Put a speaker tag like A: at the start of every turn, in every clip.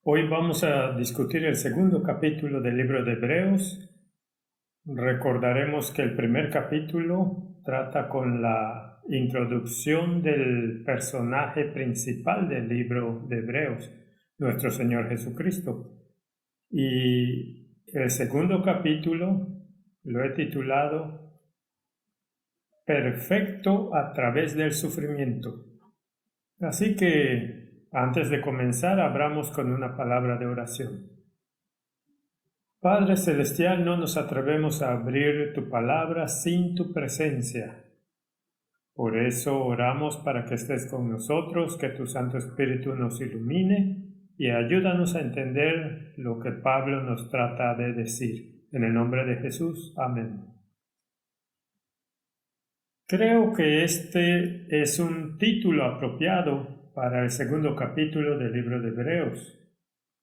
A: Hoy vamos a discutir el segundo capítulo del libro de Hebreos. Recordaremos que el primer capítulo trata con la introducción del personaje principal del libro de Hebreos, nuestro Señor Jesucristo. Y el segundo capítulo lo he titulado Perfecto a través del sufrimiento. Así que antes de comenzar, abramos con una palabra de oración. Padre Celestial, no nos atrevemos a abrir tu palabra sin tu presencia. Por eso oramos para que estés con nosotros, que tu Santo Espíritu nos ilumine y ayúdanos a entender lo que Pablo nos trata de decir. En el nombre de Jesús, amén. Creo que este es un título apropiado para el segundo capítulo del libro de Hebreos.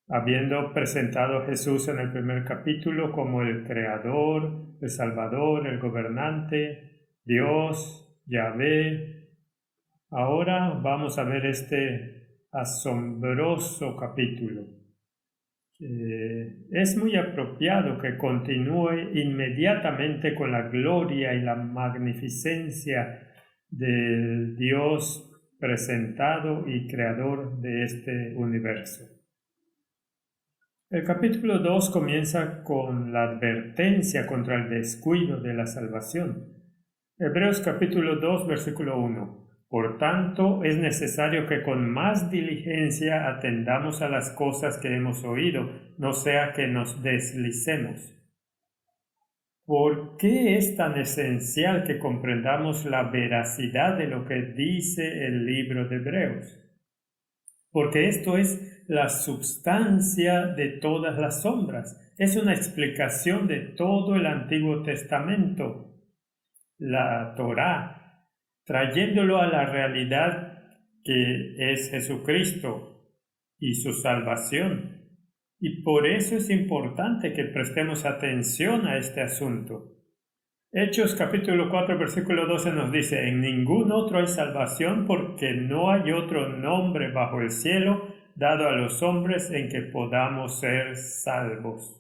A: Habiendo presentado a Jesús en el primer capítulo como el Creador, el Salvador, el Gobernante, Dios, Yahvé, ahora vamos a ver este asombroso capítulo. Es muy apropiado que continúe inmediatamente con la gloria y la magnificencia del Dios presentado y creador de este universo. El capítulo 2 comienza con la advertencia contra el descuido de la salvación. Hebreos capítulo 2, versículo 1. Por tanto, es necesario que con más diligencia atendamos a las cosas que hemos oído, no sea que nos deslicemos. ¿Por qué es tan esencial que comprendamos la veracidad de lo que dice el libro de Hebreos? Porque esto es la substancia de todas las sombras. Es una explicación de todo el Antiguo Testamento, la Torá, trayéndolo a la realidad que es Jesucristo y su salvación. Y por eso es importante que prestemos atención a este asunto. Hechos capítulo 4 versículo 12 nos dice: en ningún otro hay salvación, porque no hay otro nombre bajo el cielo dado a los hombres en que podamos ser salvos.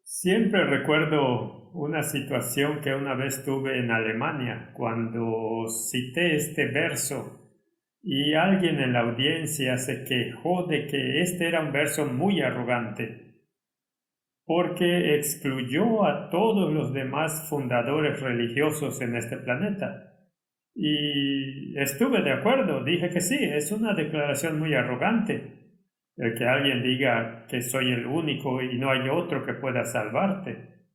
A: Siempre recuerdo una situación que una vez tuve en Alemania cuando cité este verso y alguien en la audiencia se quejó de que este era un verso muy arrogante, porque excluyó a todos los demás fundadores religiosos en este planeta. Y estuve de acuerdo, dije que sí, es una declaración muy arrogante, el que alguien diga que soy el único y no hay otro que pueda salvarte.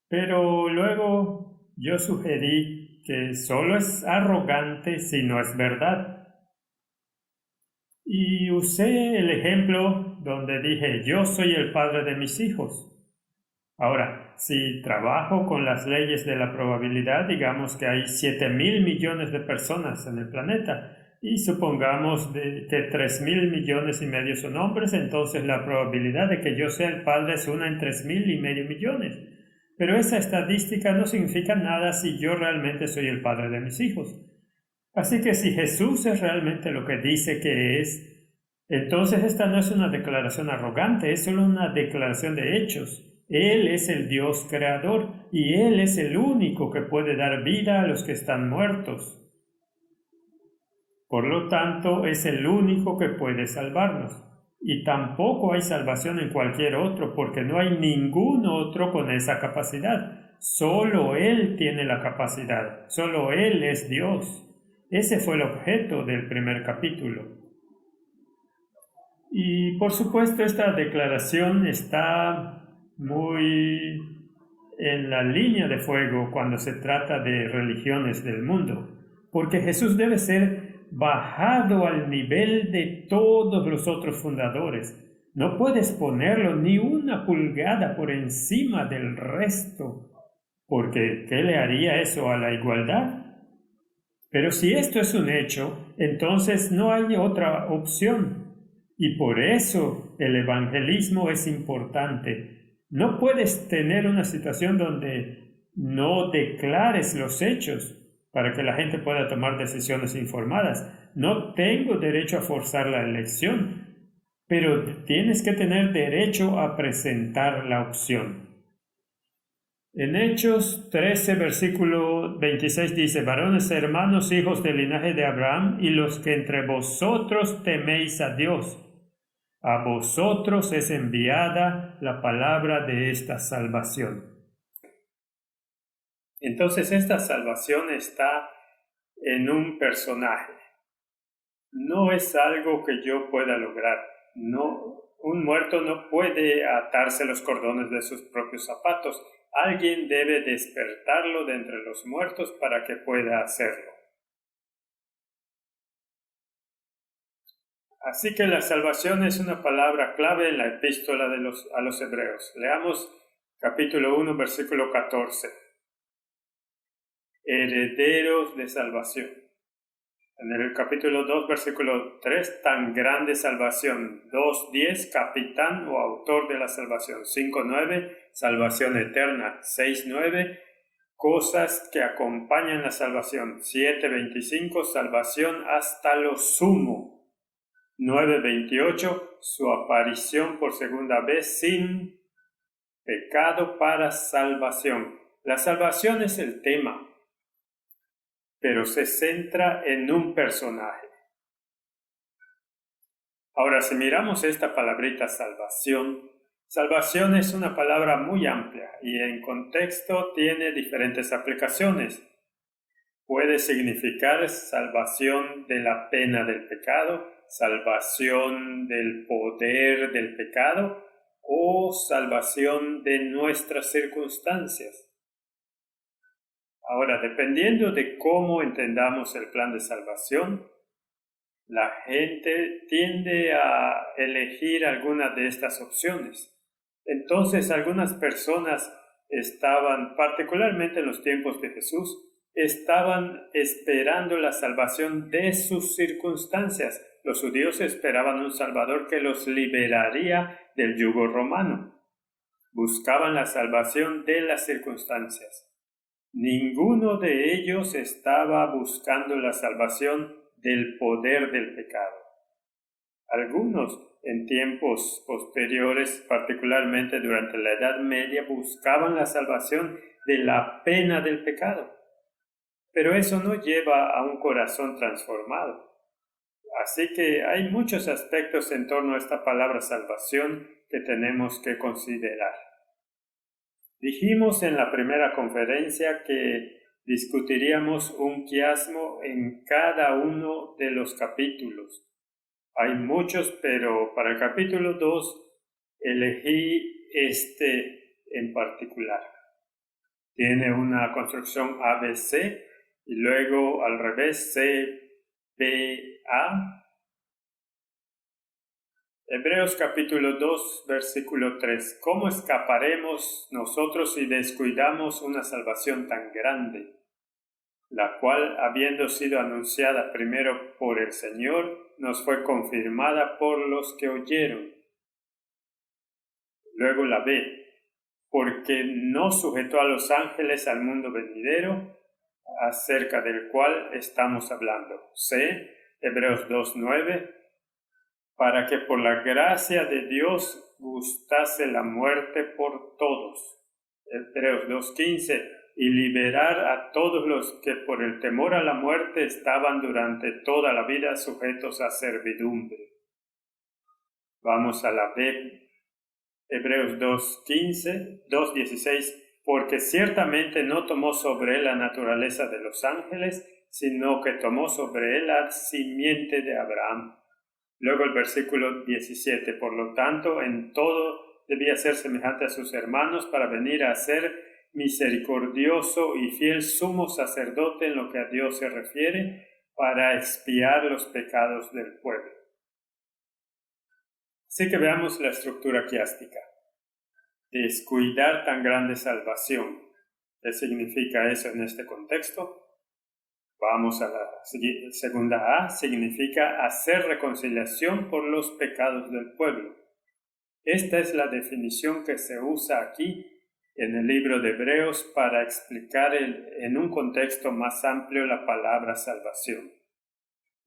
A: Pero luego yo sugerí que solo es arrogante si no es verdad. Y usé el ejemplo donde dije, yo soy el padre de mis hijos. Ahora, si trabajo con las leyes de la probabilidad, digamos que hay 7,000 millones de personas en el planeta y supongamos que 3,000 millones y medio son hombres, entonces la probabilidad de que yo sea el padre es 1 en 3,000 y medio millones. Pero esa estadística no significa nada si yo realmente soy el padre de mis hijos. Así que si Jesús es realmente lo que dice que es, entonces esta no es una declaración arrogante, es solo una declaración de hechos. Él es el Dios creador y Él es el único que puede dar vida a los que están muertos. Por lo tanto, es el único que puede salvarnos. Y tampoco hay salvación en cualquier otro, porque no hay ningún otro con esa capacidad. Solo Él tiene la capacidad, solo Él es Dios. Ese fue el objeto del primer capítulo. Y por supuesto esta declaración está muy en la línea de fuego cuando se trata de religiones del mundo, porque Jesús debe ser bajado al nivel de todos los otros fundadores. No puedes ponerlo ni una pulgada por encima del resto, porque ¿qué le haría eso a la igualdad? Pero si esto es un hecho, entonces no hay otra opción. Y por eso el evangelismo es importante. No puedes tener una situación donde no declares los hechos para que la gente pueda tomar decisiones informadas. no tengo derecho a forzar la elección, pero tienes que tener derecho a presentar la opción. En Hechos 13, versículo 26 dice: varones hermanos, hijos del linaje de Abraham, y los que entre vosotros teméis a Dios, a vosotros es enviada la palabra de esta salvación. Entonces esta salvación está en un personaje. No es algo que yo pueda lograr. No, un muerto no puede atarse los cordones de sus propios zapatos. Alguien debe despertarlo de entre los muertos para que pueda hacerlo. Así que la salvación es una palabra clave en la epístola a los Hebreos. Leamos capítulo 1, versículo 14. Herederos de salvación. En el capítulo 2, versículo 3, tan grande salvación. 2.10, capitán o autor de la salvación. 5.9, salvación eterna. 6.9, cosas que acompañan la salvación. 7.25, salvación hasta lo sumo. 9.28, su aparición por segunda vez sin pecado para salvación. La salvación es el tema, pero se centra en un personaje. Ahora, si miramos esta palabrita salvación, salvación es una palabra muy amplia y en contexto tiene diferentes aplicaciones. Puede significar salvación de la pena del pecado, salvación del poder del pecado o salvación de nuestras circunstancias. Ahora, dependiendo de cómo entendamos el plan de salvación, la gente tiende a elegir alguna de estas opciones. Entonces, algunas personas estaban, particularmente en los tiempos de Jesús, estaban esperando la salvación de sus circunstancias. Los judíos esperaban un Salvador que los liberaría del yugo romano. Buscaban la salvación de las circunstancias. Ninguno de ellos estaba buscando la salvación del poder del pecado. Algunos en tiempos posteriores, particularmente durante la Edad Media, buscaban la salvación de la pena del pecado. Pero eso no lleva a un corazón transformado. Así que hay muchos aspectos en torno a esta palabra salvación que tenemos que considerar. Dijimos en la primera conferencia que discutiríamos un quiasmo en cada uno de los capítulos. Hay muchos, pero para el capítulo 2 elegí este en particular. Tiene una construcción ABC y luego al revés CBA. Hebreos capítulo 2, versículo 3. ¿Cómo escaparemos nosotros si descuidamos una salvación tan grande, la cual, habiendo sido anunciada primero por el Señor, nos fue confirmada por los que oyeron? Luego la B. Porque no sujetó a los ángeles al mundo venidero, acerca del cual estamos hablando. C. Hebreos 2, 9. Para que por la gracia de Dios gustase la muerte por todos. Hebreos 2.15, y liberar a todos los que por el temor a la muerte estaban durante toda la vida sujetos a servidumbre. Vamos a la B. Hebreos 2.16, porque ciertamente no tomó sobre él la naturaleza de los ángeles, sino que tomó sobre él la simiente de Abraham. Luego el versículo 17, por lo tanto, en todo debía ser semejante a sus hermanos para venir a ser misericordioso y fiel sumo sacerdote en lo que a Dios se refiere, para expiar los pecados del pueblo. Así que veamos la estructura quiástica. Descuidar tan grande salvación. ¿Qué significa eso en este contexto? Vamos a la segunda A, significa hacer reconciliación por los pecados del pueblo. Esta es la definición que se usa aquí en el libro de Hebreos para explicar en un contexto más amplio la palabra salvación.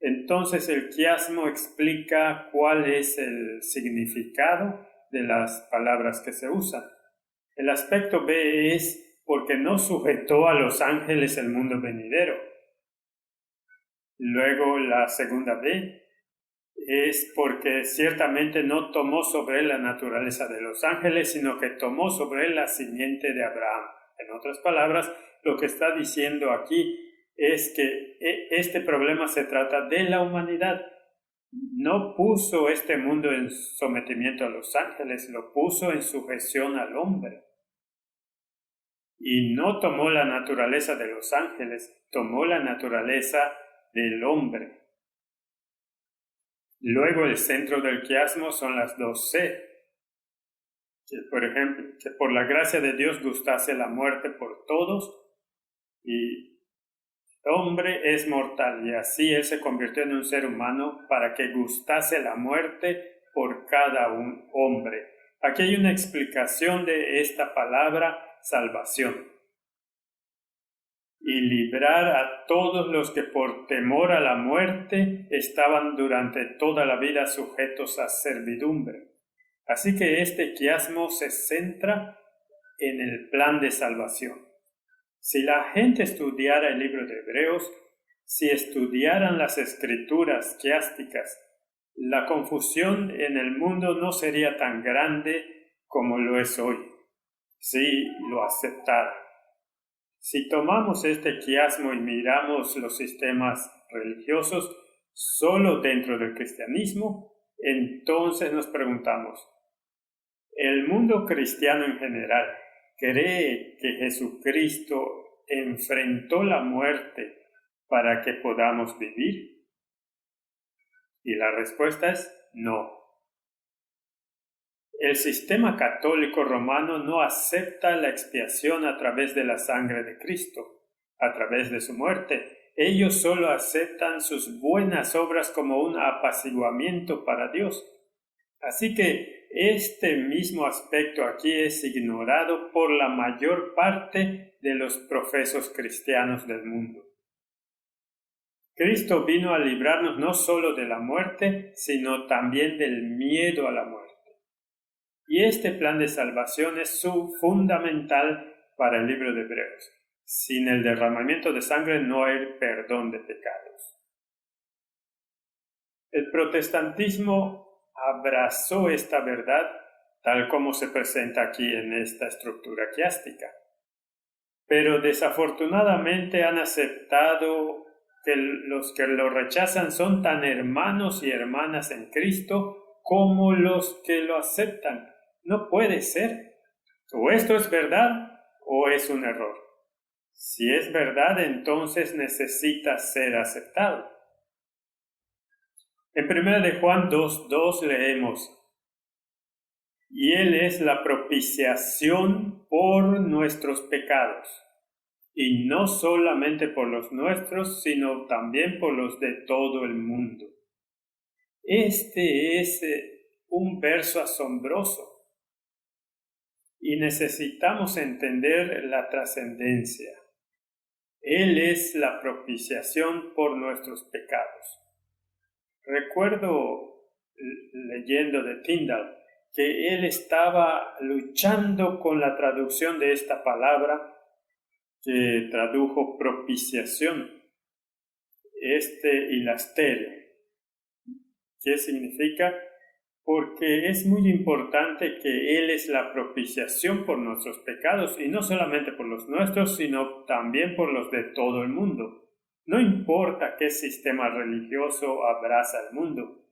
A: Entonces el quiasmo explica cuál es el significado de las palabras que se usan. El aspecto B es porque no sujetó a los ángeles el mundo venidero. Luego la segunda B es porque ciertamente no tomó sobre él la naturaleza de los ángeles, sino que tomó sobre él la simiente de Abraham. En otras palabras, lo que está diciendo aquí es que este problema se trata de la humanidad. No puso este mundo en sometimiento a los ángeles, lo puso en sujeción al hombre. Y no tomó la naturaleza de los ángeles, tomó la naturaleza del hombre. Luego el centro del quiasmo son las dos C. Que, por ejemplo, que por la gracia de Dios gustase la muerte por todos, y el hombre es mortal, y así él se convirtió en un ser humano para que gustase la muerte por cada un hombre. Aquí hay una explicación de esta palabra salvación. Y librar a todos los que por temor a la muerte estaban durante toda la vida sujetos a servidumbre. Así que este quiasmo se centra en el plan de salvación. Si la gente estudiara el libro de Hebreos, si estudiaran las escrituras quiásticas, la confusión en el mundo no sería tan grande como lo es hoy, si lo aceptaran. Si tomamos este quiasmo y miramos los sistemas religiosos solo dentro del cristianismo, entonces nos preguntamos, ¿el mundo cristiano en general cree que Jesucristo enfrentó la muerte para que podamos vivir? Y la respuesta es no. El sistema católico romano no acepta la expiación a través de la sangre de Cristo, a través de su muerte. Ellos solo aceptan sus buenas obras como un apaciguamiento para Dios. Así que este mismo aspecto aquí es ignorado por la mayor parte de los profesos cristianos del mundo. Cristo vino a librarnos no solo de la muerte, sino también del miedo a la muerte. Y este plan de salvación es fundamental para el libro de Hebreos. Sin el derramamiento de sangre no hay perdón de pecados. El protestantismo abrazó esta verdad tal como se presenta aquí en esta estructura quiástica. Pero desafortunadamente han aceptado que los que lo rechazan son tan hermanos y hermanas en Cristo como los que lo aceptan. No puede ser. O esto es verdad o es un error. Si es verdad, entonces necesita ser aceptado. En 1 de Juan 2:2 leemos: y Él es la propiciación por nuestros pecados, y no solamente por los nuestros, sino también por los de todo el mundo. Este es un verso asombroso. Y necesitamos entender la trascendencia. Él es la propiciación por nuestros pecados. Recuerdo leyendo de Tyndale que él estaba luchando con la traducción de esta palabra que tradujo propiciación, hilastere. ¿Qué significa? Porque es muy importante que Él es la propiciación por nuestros pecados, y no solamente por los nuestros, sino también por los de todo el mundo. No importa qué sistema religioso abraza el mundo.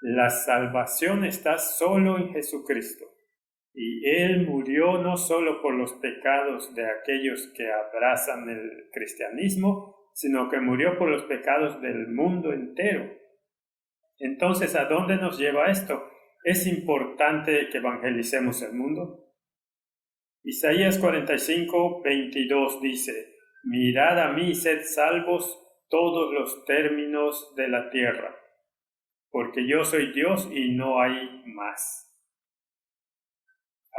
A: La salvación está solo en Jesucristo, y Él murió no solo por los pecados de aquellos que abrazan el cristianismo, sino que murió por los pecados del mundo entero. Entonces, ¿a dónde nos lleva esto? ¿Es importante que evangelicemos el mundo? Isaías 45:22 dice: mirad a mí y sed salvos todos los términos de la tierra, porque yo soy Dios y no hay más.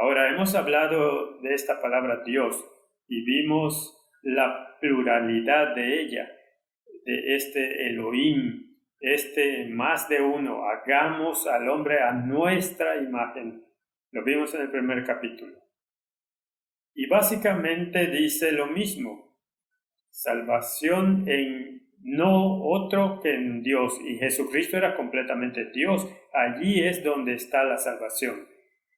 A: Ahora, hemos hablado de esta palabra Dios y vimos la pluralidad de ella. de este Elohim, este más de uno, hagamos al hombre a nuestra imagen. Lo vimos en el primer capítulo. Y básicamente dice lo mismo, salvación en no otro que en Dios, y Jesucristo era completamente Dios. Allí es donde está la salvación.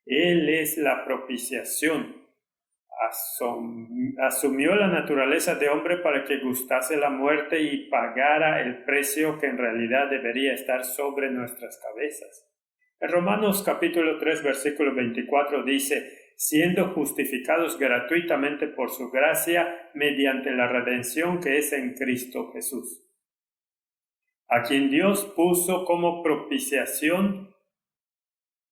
A: Él es la propiciación. Asumió la naturaleza de hombre para que gustase la muerte y pagara el precio que en realidad debería estar sobre nuestras cabezas. En Romanos capítulo 3 versículo 24 dice, siendo justificados gratuitamente por su gracia mediante la redención que es en Cristo Jesús, a quien Dios puso como propiciación,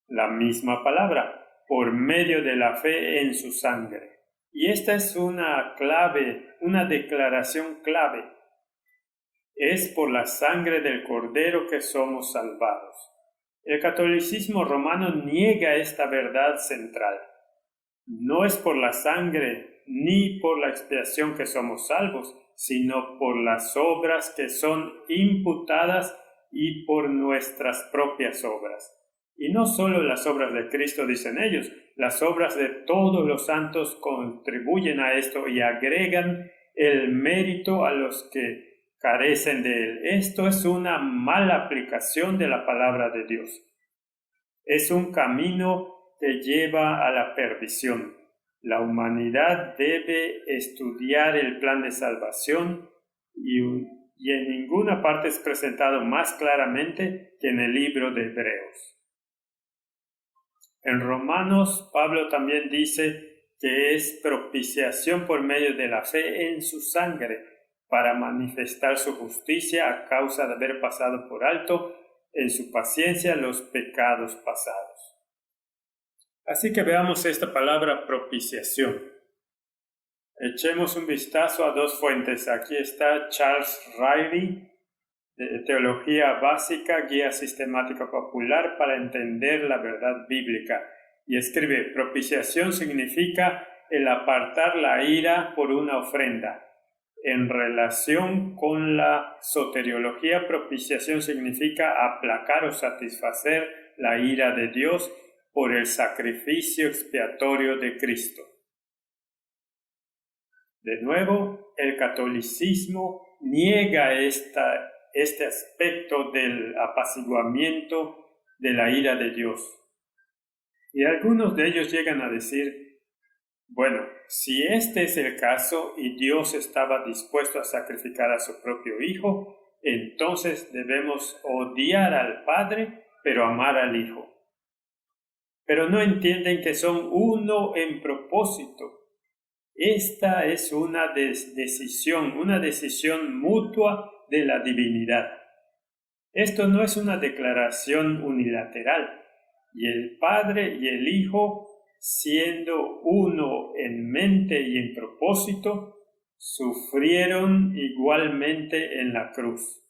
A: la misma palabra, por medio de la fe en su sangre. Y esta es una clave, una declaración clave. Es por la sangre del Cordero que somos salvados. El catolicismo romano niega esta verdad central. No es por la sangre ni por la expiación que somos salvos, sino por las obras que son imputadas y por nuestras propias obras. Y no solo las obras de Cristo, dicen ellos, las obras de todos los santos contribuyen a esto y agregan el mérito a los que carecen de él. Esto es una mala aplicación de la palabra de Dios. Es un camino que lleva a la perdición. La humanidad debe estudiar el plan de salvación y en ninguna parte es presentado más claramente que en el libro de Hebreos. En Romanos, Pablo también dice que es propiciación por medio de la fe en su sangre para manifestar su justicia a causa de haber pasado por alto en su paciencia los pecados pasados. Así que veamos esta palabra propiciación. Echemos un vistazo a dos fuentes. Aquí está Charles Riley, de Teología Básica, Guía Sistemática Popular para entender la verdad bíblica. Y escribe, propiciación significa el apartar la ira por una ofrenda. En relación con la soteriología, propiciación significa aplacar o satisfacer la ira de Dios por el sacrificio expiatorio de Cristo. De nuevo, el catolicismo niega este aspecto del apaciguamiento de la ira de Dios. Y algunos de ellos llegan a decir, bueno, si este es el caso y Dios estaba dispuesto a sacrificar a su propio Hijo, entonces debemos odiar al Padre, pero amar al Hijo. Pero no entienden que son uno en propósito. Esta es una decisión mutua de la divinidad. Esto no es una declaración unilateral. Y el Padre y el Hijo, siendo uno en mente y en propósito, sufrieron igualmente en la cruz.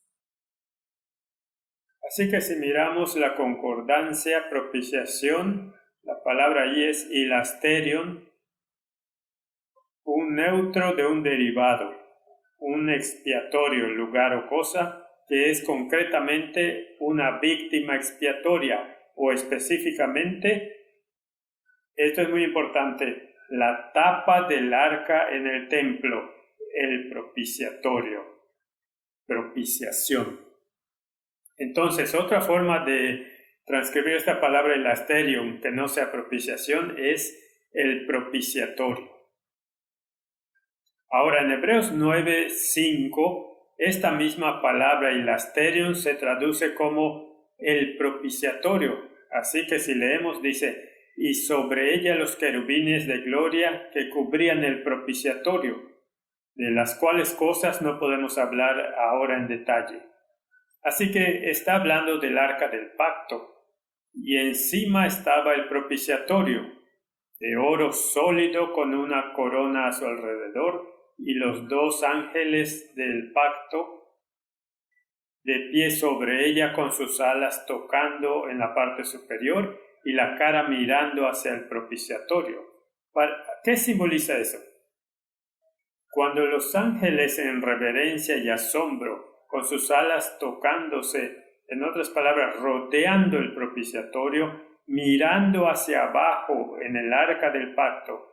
A: Así que si miramos la concordancia, propiciación, la palabra allí es hilasterion, un neutro de un derivado, un expiatorio, lugar o cosa, que es concretamente una víctima expiatoria, o específicamente, esto es muy importante, la tapa del arca en el templo, el propiciatorio, propiciación. Entonces, otra forma de transcribir esta palabra hilasterium, que no sea propiciación, es el propiciatorio. Ahora, en Hebreos 9:5, esta misma palabra hilasterium se traduce como el propiciatorio. Así que si leemos, dice, y sobre ella los querubines de gloria que cubrían el propiciatorio, de las cuales cosas no podemos hablar ahora en detalle. Así que está hablando del arca del pacto, y encima estaba el propiciatorio, de oro sólido con una corona a su alrededor, y los dos ángeles del pacto de pie sobre ella con sus alas tocando en la parte superior y la cara mirando hacia el propiciatorio. ¿Qué simboliza eso? Cuando los ángeles en reverencia y asombro con sus alas tocándose, en otras palabras, rodeando el propiciatorio, mirando hacia abajo en el arca del pacto,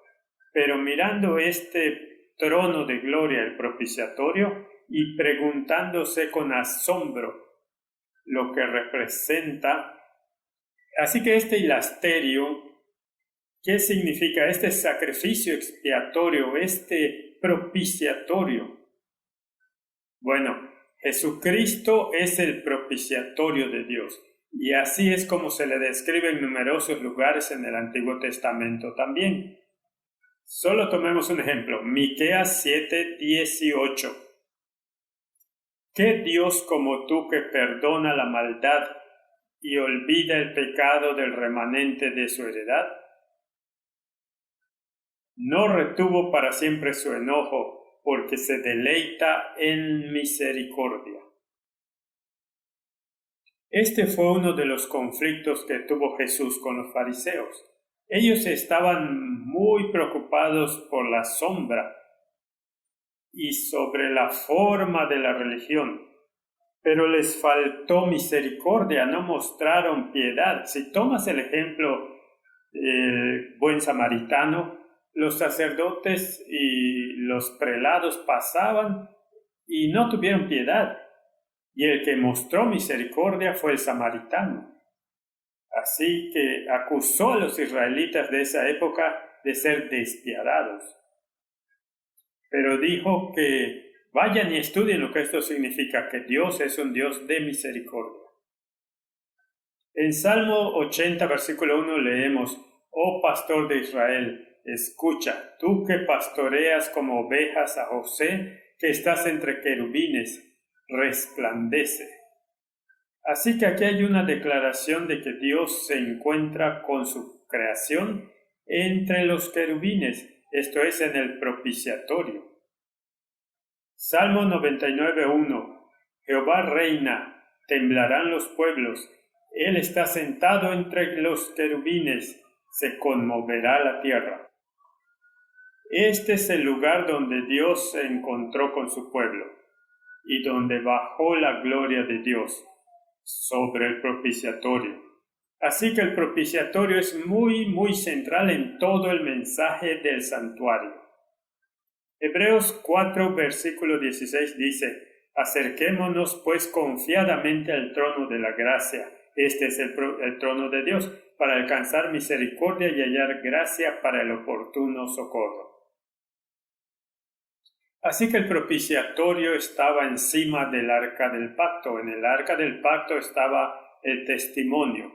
A: pero mirando este trono de gloria, el propiciatorio, y preguntándose con asombro lo que representa. Así que este hilasterio, ¿qué significa? Este sacrificio expiatorio, este propiciatorio. Bueno, Jesucristo es el propiciatorio de Dios, y así es como se le describe en numerosos lugares en el Antiguo Testamento también. Solo tomemos un ejemplo, Miqueas 7:18. ¿Qué Dios como tú que perdona la maldad y olvida el pecado del remanente de su heredad? No retuvo para siempre su enojo, porque se deleita en misericordia. Este fue uno de los conflictos que tuvo Jesús con los fariseos. Ellos estaban muy preocupados por la sombra y sobre la forma de la religión, pero les faltó misericordia, no mostraron piedad. Si tomas el ejemplo buen samaritano, los sacerdotes y los prelados pasaban y no tuvieron piedad, y el que mostró misericordia fue el samaritano. Así que acusó a los israelitas de esa época de ser despiadados. Pero dijo que vayan y estudien lo que esto significa, que Dios es un Dios de misericordia. En Salmo 80, versículo 1 leemos: Oh pastor de Israel, escucha, tú que pastoreas como ovejas a José, que estás entre querubines, resplandece. Así que aquí hay una declaración de que Dios se encuentra con su creación entre los querubines, esto es, en el propiciatorio. Salmo 99:1. Jehová reina, temblarán los pueblos, Él está sentado entre los querubines, se conmoverá la tierra. Este es el lugar donde Dios se encontró con su pueblo y donde bajó la gloria de Dios sobre el propiciatorio. Así que el propiciatorio es muy central en todo el mensaje del santuario. Hebreos 4, versículo 16 dice: Acerquémonos pues confiadamente al trono de la gracia. Este es el trono de Dios, para alcanzar misericordia y hallar gracia para el oportuno socorro. Así que el propiciatorio estaba encima del arca del pacto. En el arca del pacto estaba el testimonio,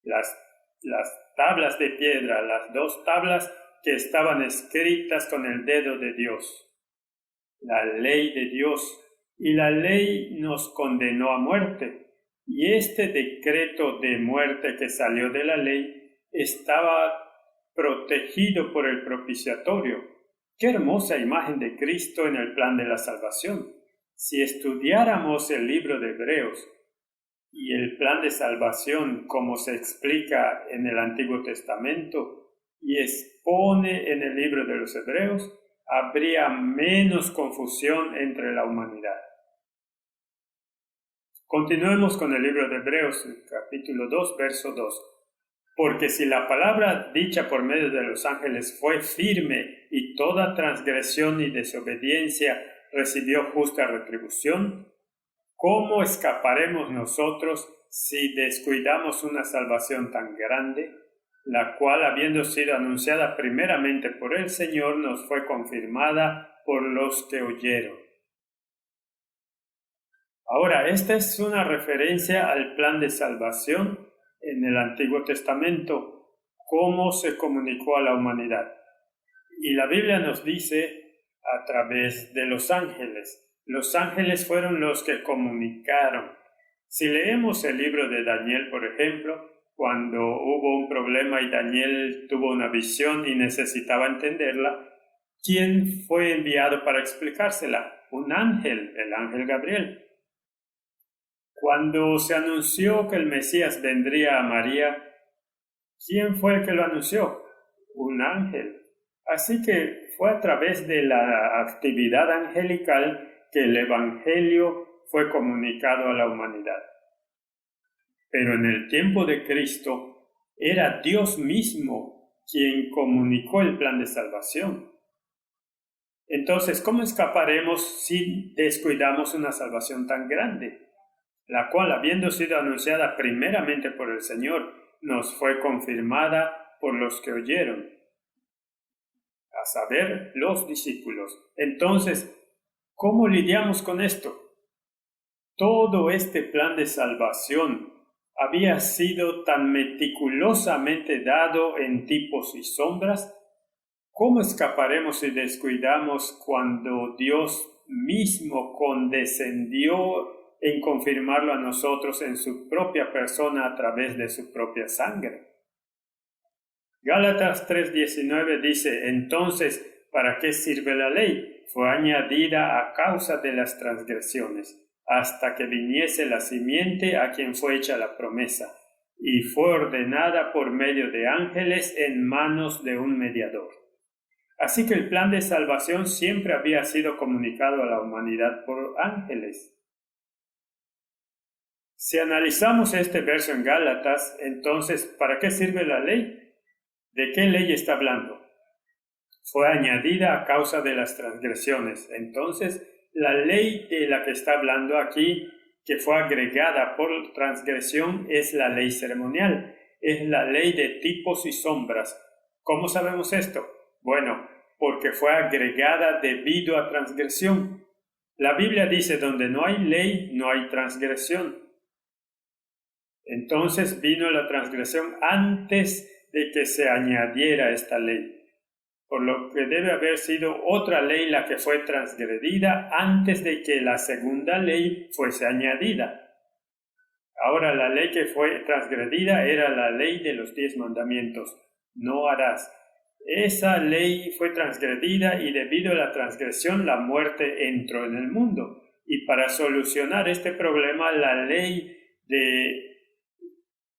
A: las tablas de piedra, las 2 tablas que estaban escritas con el dedo de Dios, la ley de Dios, y la ley nos condenó a muerte, y este decreto de muerte que salió de la ley estaba protegido por el propiciatorio. ¡Qué hermosa imagen de Cristo en el plan de la salvación! Si estudiáramos el libro de Hebreos y el plan de salvación como se explica en el Antiguo Testamento y expone en el libro de los Hebreos, habría menos confusión entre la humanidad. Continuemos con el libro de Hebreos, capítulo 2, verso 2. Porque si la palabra dicha por medio de los ángeles fue firme y toda transgresión y desobediencia recibió justa retribución, ¿cómo escaparemos nosotros si descuidamos una salvación tan grande, la cual, habiendo sido anunciada primeramente por el Señor, nos fue confirmada por los que oyeron? Ahora, esta es una referencia al plan de salvación en el Antiguo Testamento, cómo se comunicó a la humanidad. Y la Biblia nos dice a través de los ángeles. Los ángeles fueron los que comunicaron. Si leemos el libro de Daniel, por ejemplo, cuando hubo un problema y Daniel tuvo una visión y necesitaba entenderla, ¿quién fue enviado para explicársela? Un ángel, el ángel Gabriel. Cuando se anunció que el Mesías vendría a María, ¿quién fue el que lo anunció? Un ángel. Así que fue a través de la actividad angelical que el Evangelio fue comunicado a la humanidad. Pero en el tiempo de Cristo era Dios mismo quien comunicó el plan de salvación. Entonces, ¿cómo escaparemos si descuidamos una salvación tan grande, la cual, habiendo sido anunciada primeramente por el Señor, nos fue confirmada por los que oyeron, a saber, los discípulos? Entonces, ¿cómo lidiamos con esto? Todo este plan de salvación había sido tan meticulosamente dado en tipos y sombras. ¿Cómo escaparemos si descuidamos cuando Dios mismo condescendió en confirmarlo a nosotros en su propia persona a través de su propia sangre? Gálatas 3:19 dice: entonces, ¿para qué sirve la ley? Fue añadida a causa de las transgresiones, hasta que viniese la simiente a quien fue hecha la promesa, y fue ordenada por medio de ángeles en manos de un mediador. Así que el plan de salvación siempre había sido comunicado a la humanidad por ángeles. Si analizamos este verso en Gálatas, entonces, ¿para qué sirve la ley? ¿De qué ley está hablando? Fue añadida a causa de las transgresiones. Entonces, la ley de la que está hablando aquí, que fue agregada por transgresión, es la ley ceremonial, es la ley de tipos y sombras. ¿Cómo sabemos esto? Bueno, porque fue agregada debido a transgresión. La Biblia dice: donde no hay ley, no hay transgresión. Entonces vino la transgresión antes de que se añadiera esta ley, por lo que debe haber sido otra ley la que fue transgredida antes de que la segunda ley fuese añadida. Ahora, la ley que fue transgredida era la ley de los 10 mandamientos: no harás. Esa ley fue transgredida y debido a la transgresión la muerte entró en el mundo. Y para solucionar este problema, la ley de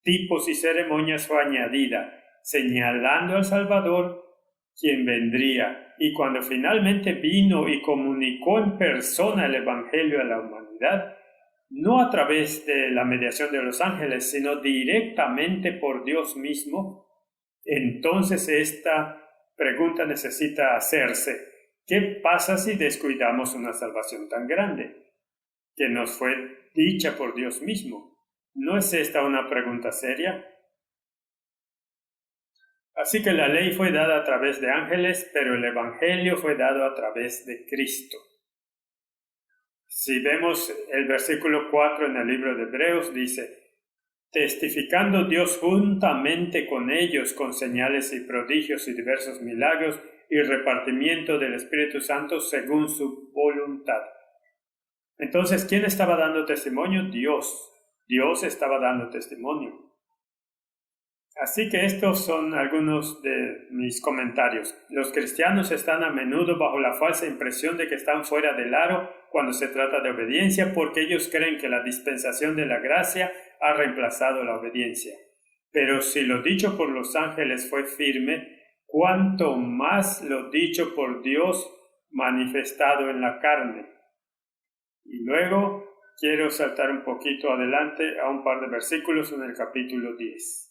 A: tipos y ceremonias fue añadida, señalando al Salvador, quien vendría. Y cuando finalmente vino y comunicó en persona el Evangelio a la humanidad, no a través de la mediación de los ángeles, sino directamente por Dios mismo, entonces esta pregunta necesita hacerse: ¿qué pasa si descuidamos una salvación tan grande, que nos fue dicha por Dios mismo? ¿No es esta una pregunta seria? Así que la ley fue dada a través de ángeles, pero el Evangelio fue dado a través de Cristo. Si vemos el versículo 4 en el libro de Hebreos, dice: testificando Dios juntamente con ellos con señales y prodigios y diversos milagros y repartimiento del Espíritu Santo según su voluntad. Entonces, ¿quién estaba dando testimonio? Dios. Dios estaba dando testimonio. Así que estos son algunos de mis comentarios. Los cristianos están a menudo bajo la falsa impresión de que están fuera del aro cuando se trata de obediencia, porque ellos creen que la dispensación de la gracia ha reemplazado la obediencia. Pero si lo dicho por los ángeles fue firme, cuánto más lo dicho por Dios manifestado en la carne. Y luego quiero saltar un poquito adelante a un par de versículos en el capítulo 10.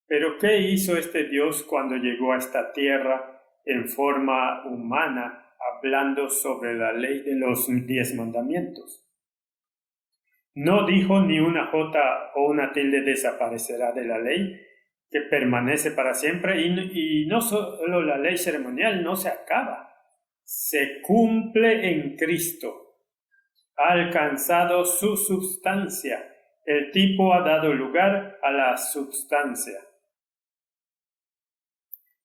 A: Pero ¿qué hizo este Dios cuando llegó a esta tierra en forma humana, hablando sobre la ley de los 10 mandamientos? No dijo ni una jota o una tilde desaparecerá de la ley, que permanece para siempre, y no solo la ley ceremonial no se acaba, se cumple en Cristo. Ha alcanzado su substancia. El tipo ha dado lugar a la substancia.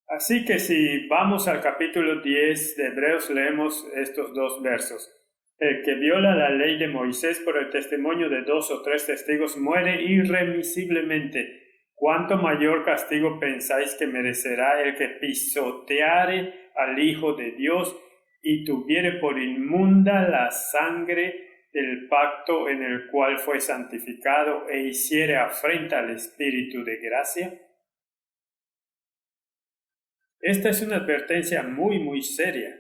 A: Así que si vamos al capítulo 10 de Hebreos, leemos estos dos versos. El que viola la ley de Moisés por el testimonio de 2 o 3 testigos muere irremisiblemente. ¿Cuánto mayor castigo pensáis que merecerá el que pisoteare al Hijo de Dios y tuviere por inmunda la sangre del pacto en el cual fue santificado e hiciere afrenta al Espíritu de gracia? Esta es una advertencia muy, muy seria.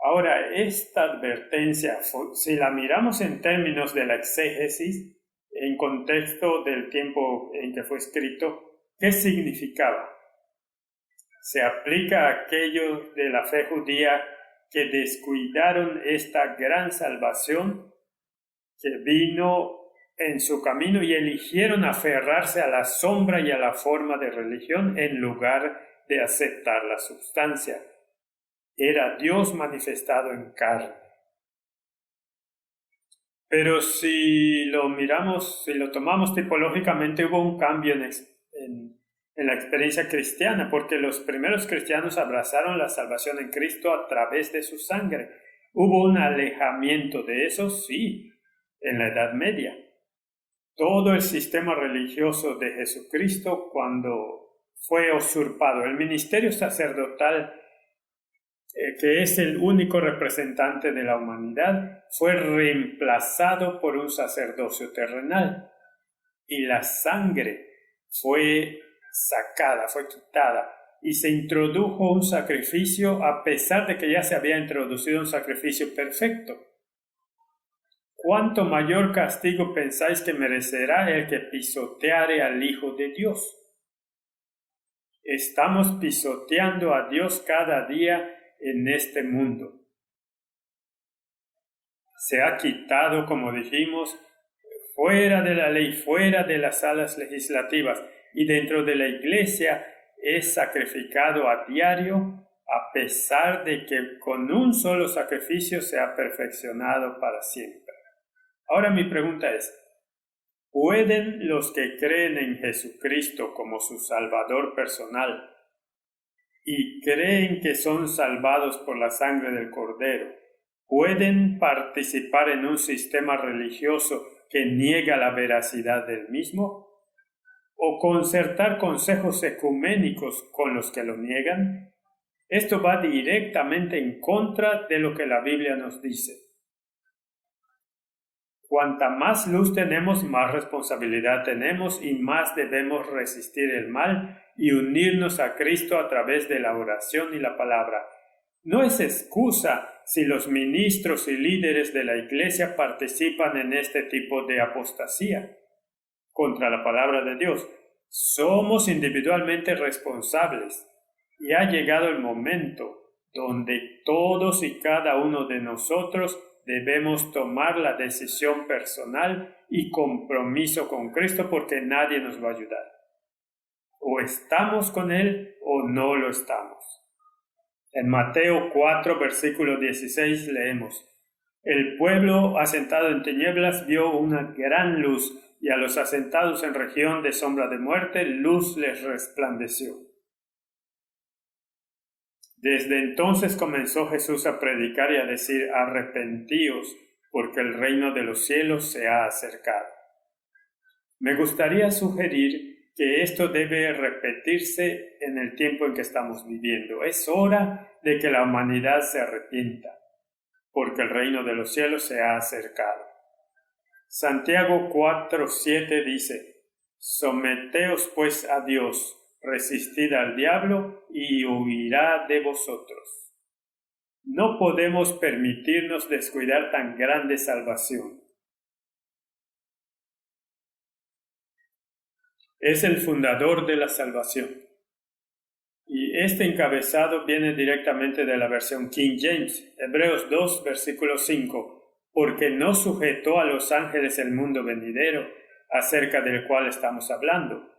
A: Ahora, esta advertencia, si la miramos en términos de la exégesis, en contexto del tiempo en que fue escrito, ¿qué significaba? Se aplica a aquellos de la fe judía que descuidaron esta gran salvación que vino en su camino y eligieron aferrarse a la sombra y a la forma de religión en lugar de aceptar la sustancia. Era Dios manifestado en carne. Pero si lo miramos, si lo tomamos tipológicamente, hubo un cambio en la experiencia cristiana, porque los primeros cristianos abrazaron la salvación en Cristo a través de su sangre. Hubo un alejamiento de eso, sí, en la Edad Media. Todo el sistema religioso de Jesucristo, cuando fue usurpado, el ministerio sacerdotal, que es el único representante de la humanidad, fue reemplazado por un sacerdocio terrenal y la sangre fue sacada, fue quitada y se introdujo un sacrificio a pesar de que ya se había introducido un sacrificio perfecto. ¿Cuánto mayor castigo pensáis que merecerá el que pisoteare al Hijo de Dios? Estamos pisoteando a Dios cada día en este mundo. Se ha quitado, como dijimos, fuera de la ley, fuera de las salas legislativas, y dentro de la iglesia es sacrificado a diario, a pesar de que con un solo sacrificio se ha perfeccionado para siempre. Ahora mi pregunta es, ¿pueden los que creen en Jesucristo como su Salvador personal y creen que son salvados por la sangre del Cordero, pueden participar en un sistema religioso que niega la veracidad del mismo? ¿O concertar consejos ecuménicos con los que lo niegan? Esto va directamente en contra de lo que la Biblia nos dice. Cuanta más luz tenemos, más responsabilidad tenemos y más debemos resistir el mal y unirnos a Cristo a través de la oración y la palabra. No es excusa si los ministros y líderes de la iglesia participan en este tipo de apostasía contra la palabra de Dios. Somos individualmente responsables y ha llegado el momento donde todos y cada uno de nosotros debemos tomar la decisión personal y compromiso con Cristo porque nadie nos va a ayudar. O estamos con Él o no lo estamos. En Mateo 4, versículo 16 leemos: El pueblo asentado en tinieblas vio una gran luz, y a los asentados en región de sombra de muerte, luz les resplandeció. Desde entonces comenzó Jesús a predicar y a decir: arrepentíos, porque el reino de los cielos se ha acercado. Me gustaría sugerir que esto debe repetirse en el tiempo en que estamos viviendo. Es hora de que la humanidad se arrepienta, porque el reino de los cielos se ha acercado. Santiago 4:7 dice: someteos pues a Dios, resistid al diablo y huirá de vosotros. No podemos permitirnos descuidar tan grande salvación. Es el fundador de la salvación. Y este encabezado viene directamente de la versión King James, Hebreos 2, versículo 5, porque no sujetó a los ángeles el mundo venidero, acerca del cual estamos hablando.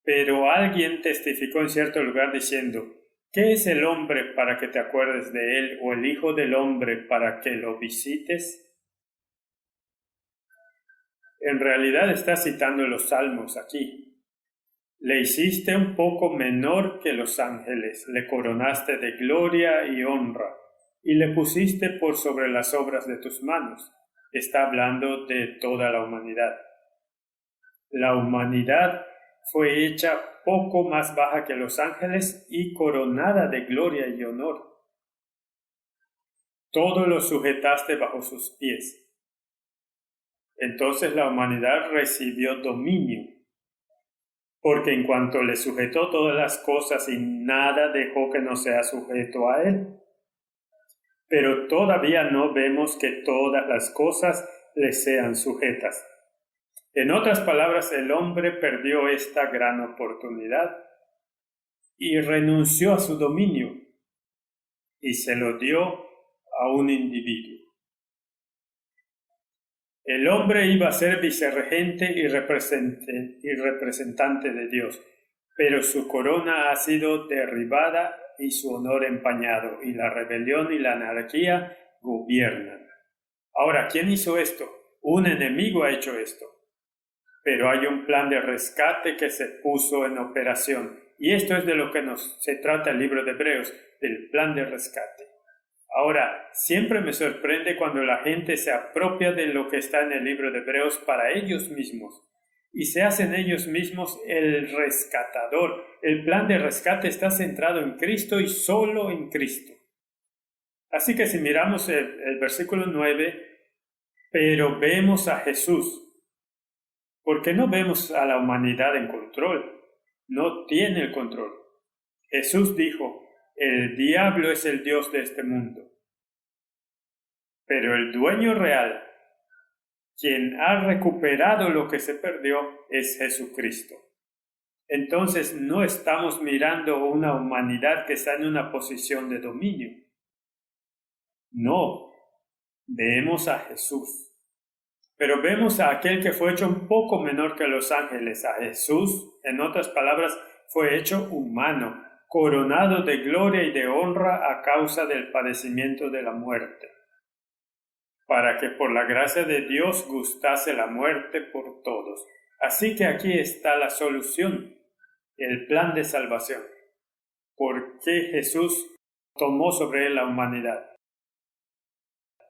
A: Pero alguien testificó en cierto lugar diciendo: ¿qué es el hombre para que te acuerdes de él, o el hijo del hombre para que lo visites? En realidad está citando los salmos aquí. Le hiciste un poco menor que los ángeles, le coronaste de gloria y honra, y le pusiste por sobre las obras de tus manos. Está hablando de toda la humanidad. La humanidad fue hecha poco más baja que los ángeles y coronada de gloria y honor. Todo lo sujetaste bajo sus pies. Entonces la humanidad recibió dominio, porque en cuanto le sujetó todas las cosas y nada dejó que no sea sujeto a él. pero todavía no vemos que todas las cosas le sean sujetas. En otras palabras, el hombre perdió esta gran oportunidad y renunció a su dominio y se lo dio a un individuo. El hombre iba a ser vicerregente y representante de Dios, pero su corona ha sido derribada y su honor empañado, y la rebelión y la anarquía gobiernan. Ahora, ¿quién hizo esto? Un enemigo ha hecho esto. Pero hay un plan de rescate que se puso en operación. Y esto es de lo que se trata el libro de Hebreos, del plan de rescate. Ahora, siempre me sorprende cuando la gente se apropia de lo que está en el libro de Hebreos para ellos mismos y se hacen ellos mismos el rescatador. El plan de rescate está centrado en Cristo y solo en Cristo. Así que si miramos el versículo 9, pero vemos a Jesús, porque no vemos a la humanidad en control, no tiene el control. Jesús dijo, el diablo es el dios de este mundo, pero el dueño real, quien ha recuperado lo que se perdió, es Jesucristo. Entonces no estamos mirando una humanidad que está en una posición de dominio. No, vemos a Jesús. Pero vemos a aquel que fue hecho un poco menor que los ángeles. A Jesús, en otras palabras, fue hecho humano, coronado de gloria y de honra a causa del padecimiento de la muerte, para que por la gracia de Dios gustase la muerte por todos. Así que aquí está la solución, el plan de salvación. ¿Por qué Jesús tomó sobre él la humanidad?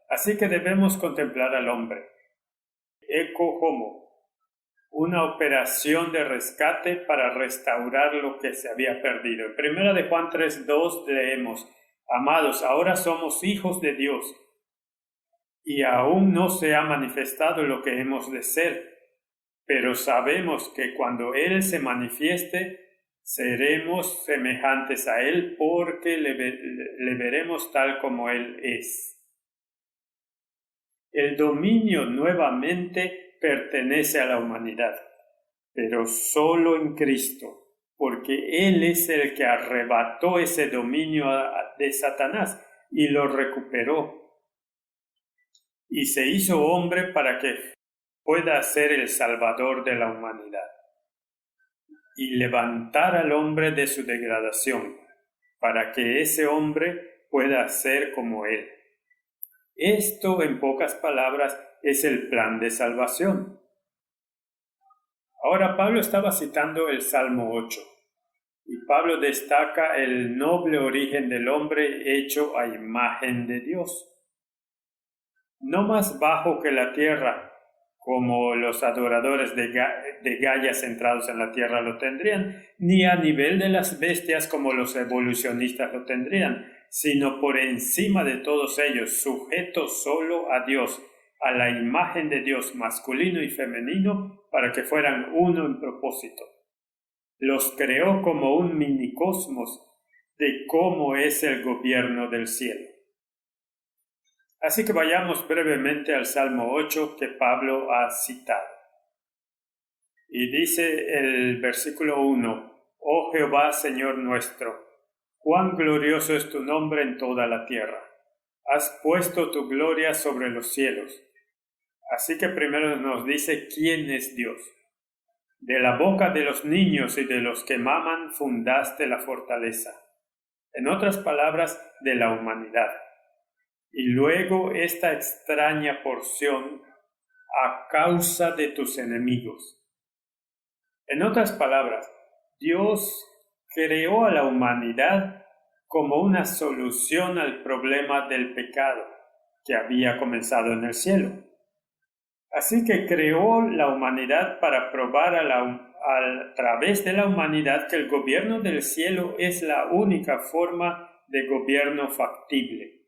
A: Así que debemos contemplar al hombre. Eco homo, una operación de rescate para restaurar lo que se había perdido. En 1 de Juan 3:2 leemos, amados, ahora somos hijos de Dios, y aún no se ha manifestado lo que hemos de ser, pero sabemos que cuando Él se manifieste, seremos semejantes a Él porque le veremos tal como Él es. El dominio nuevamente pertenece a la humanidad, pero solo en Cristo, porque Él es el que arrebató ese dominio de Satanás y lo recuperó. Y se hizo hombre para que pueda ser el Salvador de la humanidad y levantar al hombre de su degradación, para que ese hombre pueda ser como Él. Esto, en pocas palabras, es el plan de salvación. Ahora Pablo estaba citando el Salmo 8, y Pablo destaca el noble origen del hombre hecho a imagen de Dios. No más bajo que la tierra, como los adoradores de Gaia centrados en la tierra lo tendrían, ni a nivel de las bestias como los evolucionistas lo tendrían, sino por encima de todos ellos, sujetos solo a Dios, a la imagen de Dios masculino y femenino, para que fueran uno en propósito. Los creó como un minicosmos de cómo es el gobierno del cielo. Así que vayamos brevemente al Salmo 8 que Pablo ha citado. Y dice el versículo 1, Oh Jehová, Señor nuestro, cuán glorioso es tu nombre en toda la tierra. Has puesto tu gloria sobre los cielos. Así que primero nos dice quién es Dios. De la boca de los niños y de los que maman fundaste la fortaleza. En otras palabras, de la humanidad. Y luego esta extraña porción, a causa de tus enemigos. En otras palabras, Dios creó a la humanidad como una solución al problema del pecado que había comenzado en el cielo. Así que creó la humanidad para probar a través de la humanidad que el gobierno del cielo es la única forma de gobierno factible.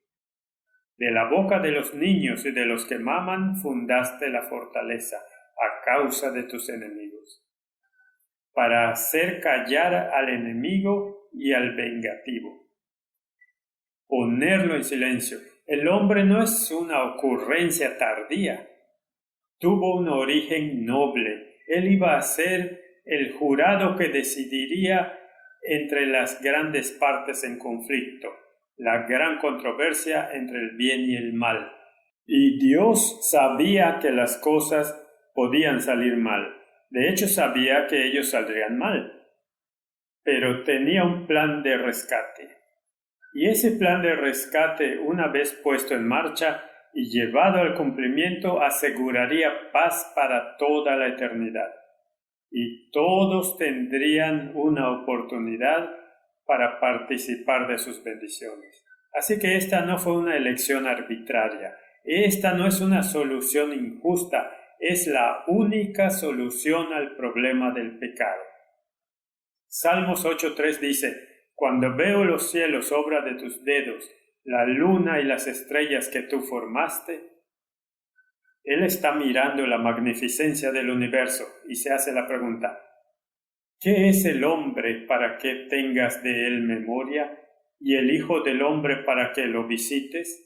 A: De la boca de los niños y de los que maman fundaste la fortaleza a causa de tus enemigos, para hacer callar al enemigo y al vengativo, ponerlo en silencio el hombre no es una ocurrencia tardía. Tuvo un origen noble. Él iba a ser el jurado que decidiría entre las grandes partes en conflicto, la gran controversia entre el bien y el mal. Y Dios sabía que las cosas podían salir mal. De hecho, sabía que ellos saldrían mal. Pero tenía un plan de rescate. Y ese plan de rescate, una vez puesto en marcha y llevado al cumplimiento, aseguraría paz para toda la eternidad. Y todos tendrían una oportunidad para participar de sus bendiciones. Así que esta no fue una elección arbitraria. Esta no es una solución injusta. Es la única solución al problema del pecado. Salmos 8:3 dice: Cuando veo los cielos, obra de tus dedos, la luna y las estrellas que tú formaste. Él está mirando la magnificencia del universo y se hace la pregunta: ¿qué es el hombre para que tengas de él memoria, y el Hijo del Hombre para que lo visites?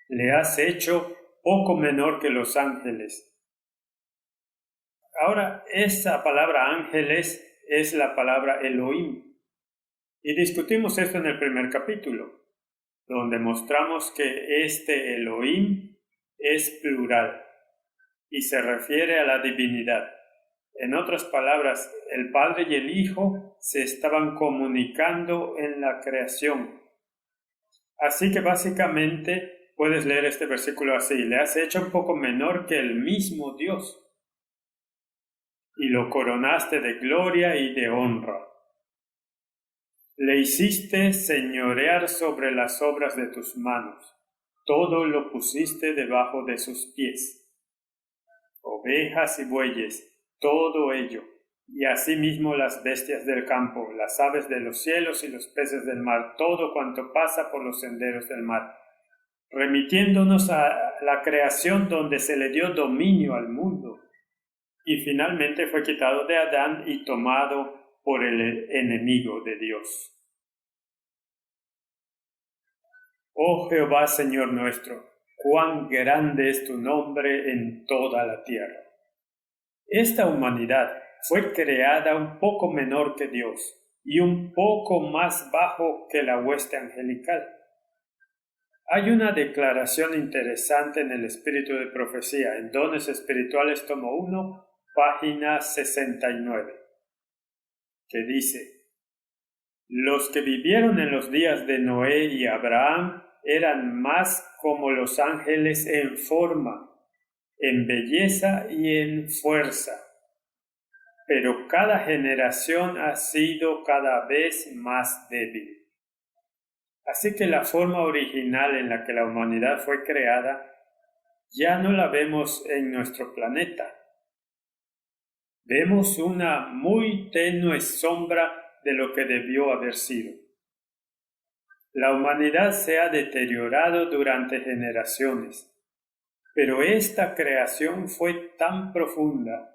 A: Le has hecho poco menor que los ángeles. Ahora, esa palabra ángeles es la palabra Elohim. Y discutimos esto en el primer capítulo, donde mostramos que este Elohim es plural y se refiere a la divinidad. En otras palabras, el Padre y el Hijo se estaban comunicando en la creación. Así que básicamente puedes leer este versículo así: le has hecho un poco menor que el mismo Dios y lo coronaste de gloria y de honra. Le hiciste señorear sobre las obras de tus manos. Todo lo pusiste debajo de sus pies. Ovejas y bueyes, todo ello, y asimismo las bestias del campo, las aves de los cielos y los peces del mar, todo cuanto pasa por los senderos del mar, remitiéndonos a la creación donde se le dio dominio al mundo, y finalmente fue quitado de Adán y tomado por el enemigo de Dios. Oh Jehová, Señor nuestro, cuán grande es tu nombre en toda la tierra. Esta humanidad fue creada un poco menor que Dios y un poco más bajo que la hueste angelical. Hay una declaración interesante en el Espíritu de Profecía, en Dones Espirituales, tomo 1, página 69, que dice: los que vivieron en los días de Noé y Abraham eran más como los ángeles en forma, en belleza y en fuerza. Pero cada generación ha sido cada vez más débil. Así que la forma original en la que la humanidad fue creada ya no la vemos en nuestro planeta. Vemos una muy tenue sombra de lo que debió haber sido. La humanidad se ha deteriorado durante generaciones, pero esta creación fue tan profunda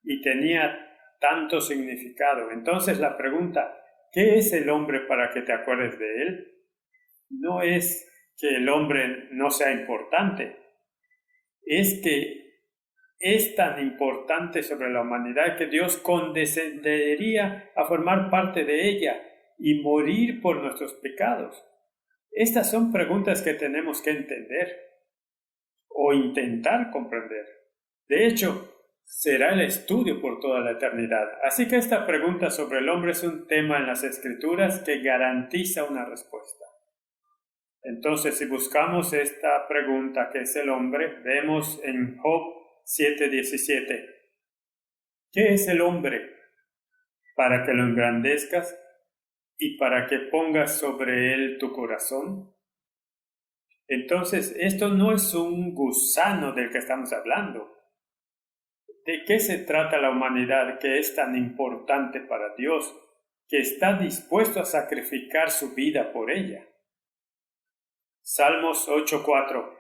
A: y tenía tanto significado. Entonces la pregunta: ¿qué es el hombre para que te acuerdes de él? No es que el hombre no sea importante, es que es tan importante sobre la humanidad que Dios condescendería a formar parte de ella y morir por nuestros pecados. Estas son preguntas que tenemos que entender o intentar comprender. De hecho, será el estudio por toda la eternidad. Así que esta pregunta sobre el hombre es un tema en las Escrituras que garantiza una respuesta. Entonces, si buscamos esta pregunta, ¿qué es el hombre?, vemos en Job 7:17. ¿Qué es el hombre? Para que lo engrandezcas y para que pongas sobre él tu corazón. Entonces, esto no es un gusano del que estamos hablando. ¿De qué se trata la humanidad que es tan importante para Dios, que está dispuesto a sacrificar su vida por ella? Salmos 8:4.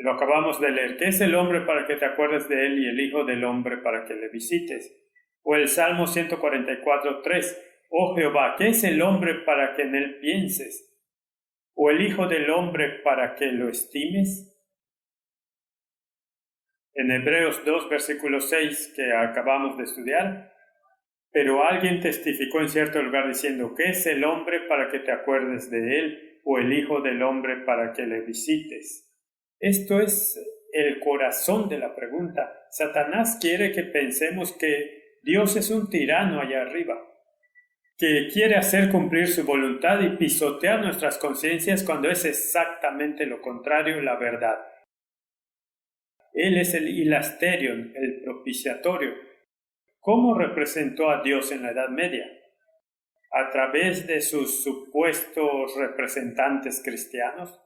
A: Lo acabamos de leer. ¿Qué es el hombre para que te acuerdes de él y el Hijo del Hombre para que le visites? O el Salmo 144:3. Oh Jehová, ¿qué es el hombre para que en él pienses? ¿O el Hijo del Hombre para que lo estimes? En Hebreos 2, versículo 6, que acabamos de estudiar, pero alguien testificó en cierto lugar diciendo, ¿qué es el hombre para que te acuerdes de él? ¿O el Hijo del Hombre para que le visites? Esto es el corazón de la pregunta. Satanás quiere que pensemos que Dios es un tirano allá arriba, que quiere hacer cumplir su voluntad y pisotear nuestras conciencias cuando es exactamente lo contrario, la verdad. Él es el hilasterion, el propiciatorio. ¿Cómo representó a Dios en la Edad Media? A través de sus supuestos representantes cristianos,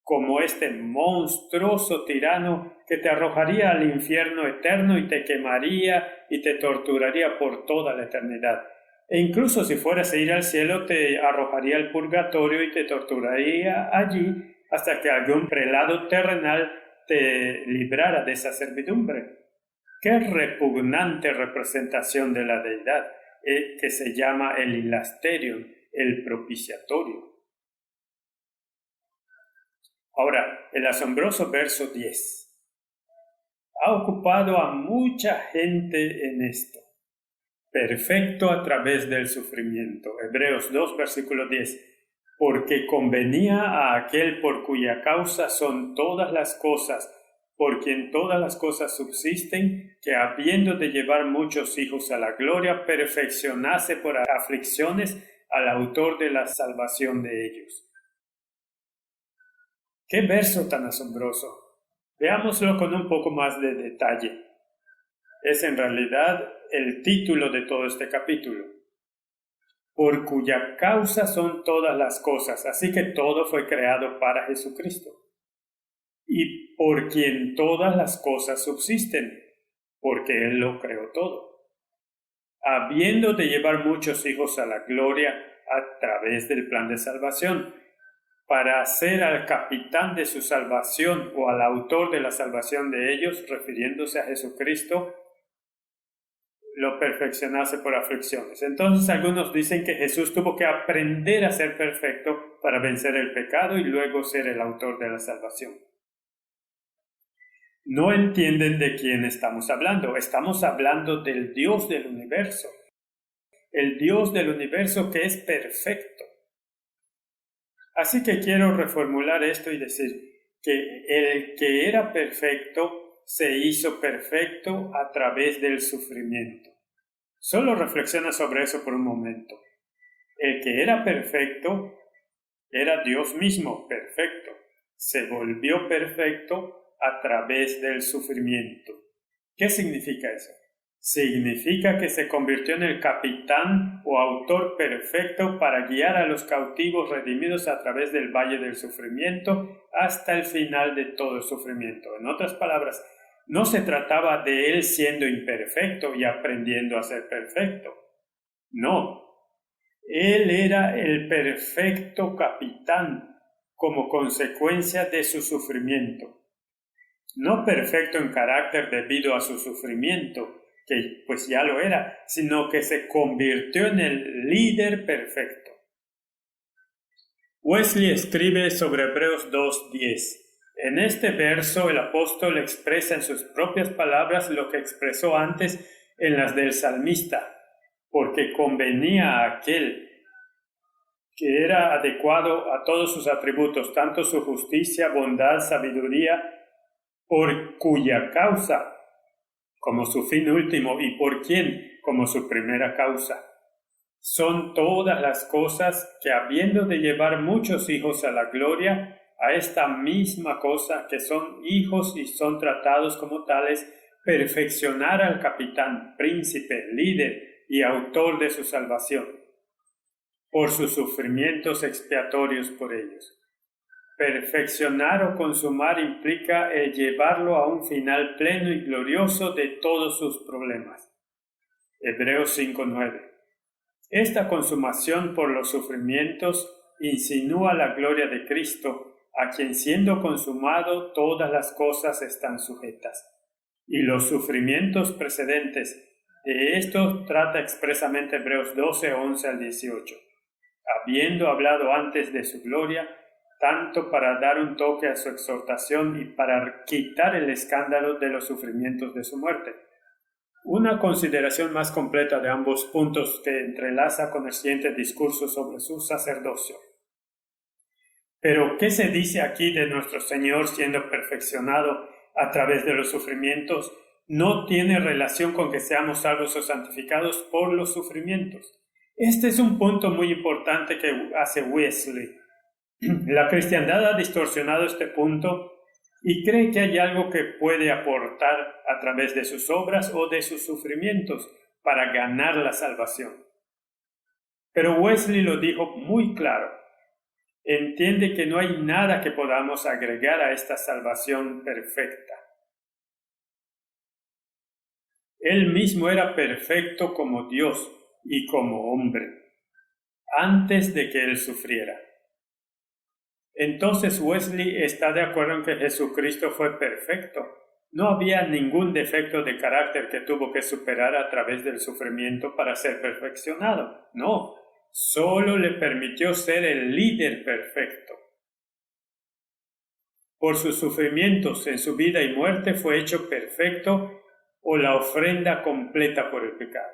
A: como este monstruoso tirano que te arrojaría al infierno eterno y te quemaría y te torturaría por toda la eternidad. E incluso si fueras a ir al cielo, te arrojaría al purgatorio y te torturaría allí hasta que algún prelado terrenal te librara de esa servidumbre. ¡Qué repugnante representación de la deidad! Que se llama el hilasterion, el propiciatorio. Ahora, el asombroso verso 10 ha ocupado a mucha gente en esto. Perfecto a través del sufrimiento. Hebreos 2, versículo 10. Porque convenía a aquel por cuya causa son todas las cosas, por quien todas las cosas subsisten, que habiendo de llevar muchos hijos a la gloria, perfeccionase por aflicciones al autor de la salvación de ellos. ¡Qué verso tan asombroso! Veámoslo con un poco más de detalle. Es en realidad el título de todo este capítulo. Por cuya causa son todas las cosas, así que todo fue creado para Jesucristo. Y por quien todas las cosas subsisten, porque Él lo creó todo. Habiendo de llevar muchos hijos a la gloria a través del plan de salvación, para hacer al capitán de su salvación o al autor de la salvación de ellos, refiriéndose a Jesucristo, lo perfeccionase por aflicciones. Entonces algunos dicen que Jesús tuvo que aprender a ser perfecto para vencer el pecado y luego ser el autor de la salvación. No entienden de quién estamos hablando. Estamos hablando del Dios del universo. El Dios del universo que es perfecto. Así que quiero reformular esto y decir que el que era perfecto se hizo perfecto a través del sufrimiento. Solo reflexiona sobre eso por un momento. El que era perfecto era Dios mismo, perfecto. Se volvió perfecto a través del sufrimiento. ¿Qué significa eso? Significa que se convirtió en el capitán o autor perfecto para guiar a los cautivos redimidos a través del valle del sufrimiento hasta el final de todo el sufrimiento. En otras palabras, no se trataba de él siendo imperfecto y aprendiendo a ser perfecto. No, él era el perfecto capitán como consecuencia de su sufrimiento. No perfecto en carácter debido a su sufrimiento, que pues ya lo era, sino que se convirtió en el líder perfecto. Wesley escribe sobre Hebreos 2:10. En este verso el apóstol expresa en sus propias palabras lo que expresó antes en las del salmista, porque convenía a aquel que era adecuado a todos sus atributos, tanto su justicia, bondad, sabiduría, por cuya causa como su fin último y por quien como su primera causa. Son todas las cosas que habiendo de llevar muchos hijos a la gloria, a esta misma cosa que son hijos y son tratados como tales, perfeccionar al capitán, príncipe, líder y autor de su salvación, por sus sufrimientos expiatorios por ellos. Perfeccionar o consumar implica el llevarlo a un final pleno y glorioso de todos sus problemas. Hebreos 5:9. Esta consumación por los sufrimientos insinúa la gloria de Cristo, a quien siendo consumado todas las cosas están sujetas. Y los sufrimientos precedentes, de estos trata expresamente Hebreos 12:11 al 18. Habiendo hablado antes de su gloria, tanto para dar un toque a su exhortación y para quitar el escándalo de los sufrimientos de su muerte. Una consideración más completa de ambos puntos que entrelaza con el siguiente discurso sobre su sacerdocio. Pero, ¿qué se dice aquí de nuestro Señor siendo perfeccionado a través de los sufrimientos? No tiene relación con que seamos salvos o santificados por los sufrimientos. Este es un punto muy importante que hace Wesley. La cristiandad ha distorsionado este punto y cree que hay algo que puede aportar a través de sus obras o de sus sufrimientos para ganar la salvación. Pero Wesley lo dijo muy claro. Entiende que no hay nada que podamos agregar a esta salvación perfecta. Él mismo era perfecto como Dios y como hombre, antes de que él sufriera. Entonces Wesley está de acuerdo en que Jesucristo fue perfecto. No había ningún defecto de carácter que tuvo que superar a través del sufrimiento para ser perfeccionado. No, solo le permitió ser el líder perfecto. Por sus sufrimientos en su vida y muerte fue hecho perfecto o la ofrenda completa por el pecado.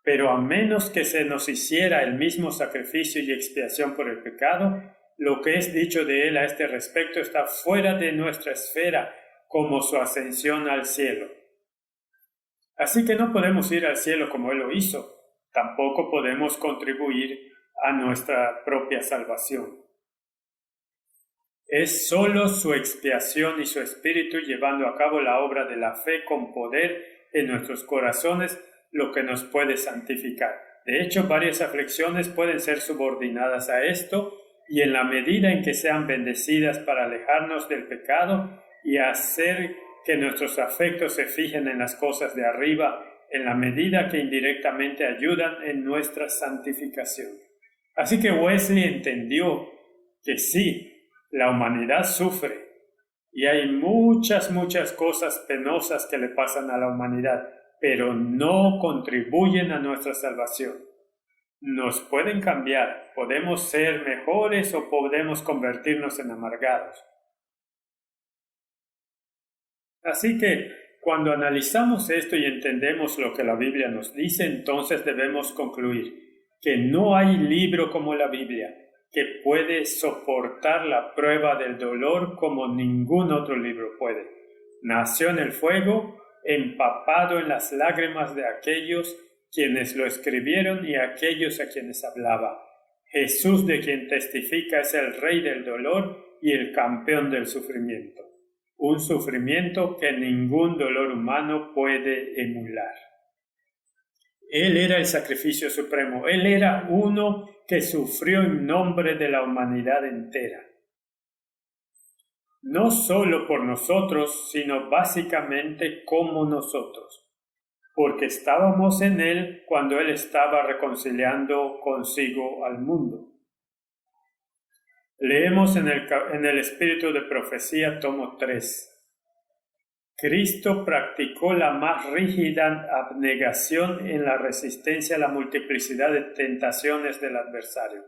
A: Pero a menos que se nos hiciera el mismo sacrificio y expiación por el pecado, lo que es dicho de él a este respecto está fuera de nuestra esfera, como su ascensión al cielo. Así que no podemos ir al cielo como él lo hizo. Tampoco podemos contribuir a nuestra propia salvación. Es solo su expiación y su espíritu llevando a cabo la obra de la fe con poder en nuestros corazones lo que nos puede santificar. De hecho, varias aflicciones pueden ser subordinadas a esto, y en la medida en que sean bendecidas para alejarnos del pecado y hacer que nuestros afectos se fijen en las cosas de arriba, en la medida que indirectamente ayudan en nuestra santificación. Así que Wesley entendió que sí, la humanidad sufre, y hay muchas cosas penosas que le pasan a la humanidad, pero no contribuyen a nuestra salvación. Nos pueden cambiar, podemos ser mejores o podemos convertirnos en amargados. Así que cuando analizamos esto y entendemos lo que la Biblia nos dice, entonces debemos concluir que no hay libro como la Biblia que puede soportar la prueba del dolor como ningún otro libro puede. Nació en el fuego, empapado en las lágrimas de aquellos quienes lo escribieron y aquellos a quienes hablaba. Jesús, de quien testifica, es el Rey del dolor y el campeón del sufrimiento. Un sufrimiento que ningún dolor humano puede emular. Él era el sacrificio supremo. Él era uno que sufrió en nombre de la humanidad entera. No solo por nosotros, sino básicamente como nosotros. Porque estábamos en Él cuando Él estaba reconciliando consigo al mundo. Leemos en el Espíritu de Profecía, tomo 3. Cristo practicó la más rígida abnegación en la resistencia a la multiplicidad de tentaciones del adversario.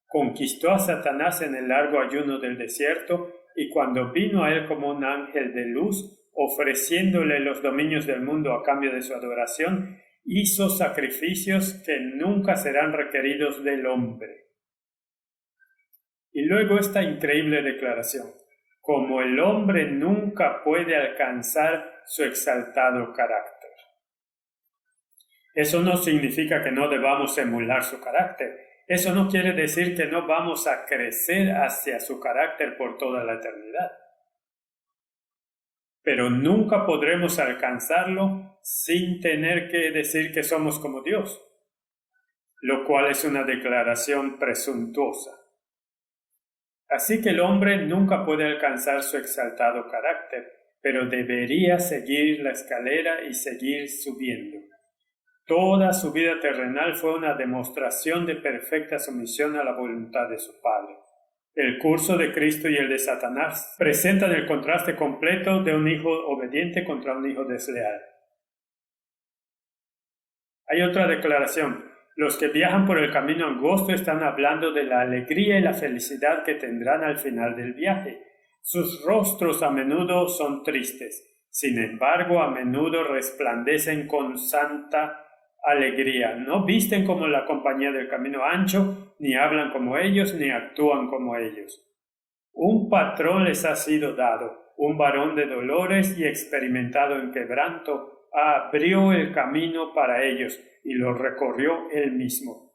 A: Conquistó a Satanás en el largo ayuno del desierto y cuando vino a él como un ángel de luz, ofreciéndole los dominios del mundo a cambio de su adoración, hizo sacrificios que nunca serán requeridos del hombre. Y luego esta increíble declaración: como el hombre nunca puede alcanzar su exaltado carácter. Eso no significa que no debamos emular su carácter. Eso no quiere decir que no vamos a crecer hacia su carácter por toda la eternidad. Pero nunca podremos alcanzarlo sin tener que decir que somos como Dios, lo cual es una declaración presuntuosa. Así que el hombre nunca puede alcanzar su exaltado carácter, pero debería seguir la escalera y seguir subiendo. Toda su vida terrenal fue una demostración de perfecta sumisión a la voluntad de su Padre. El curso de Cristo y el de Satanás presentan el contraste completo de un hijo obediente contra un hijo desleal. Hay otra declaración: Los que viajan por el camino angosto están hablando de la alegría y la felicidad que tendrán al final del viaje. Sus rostros a menudo son tristes, sin embargo a menudo resplandecen con santa alegría. No visten como la compañía del camino ancho, ni hablan como ellos, ni actúan como ellos. Un patrón les ha sido dado, un varón de dolores y experimentado en quebranto, abrió el camino para ellos y lo recorrió él mismo.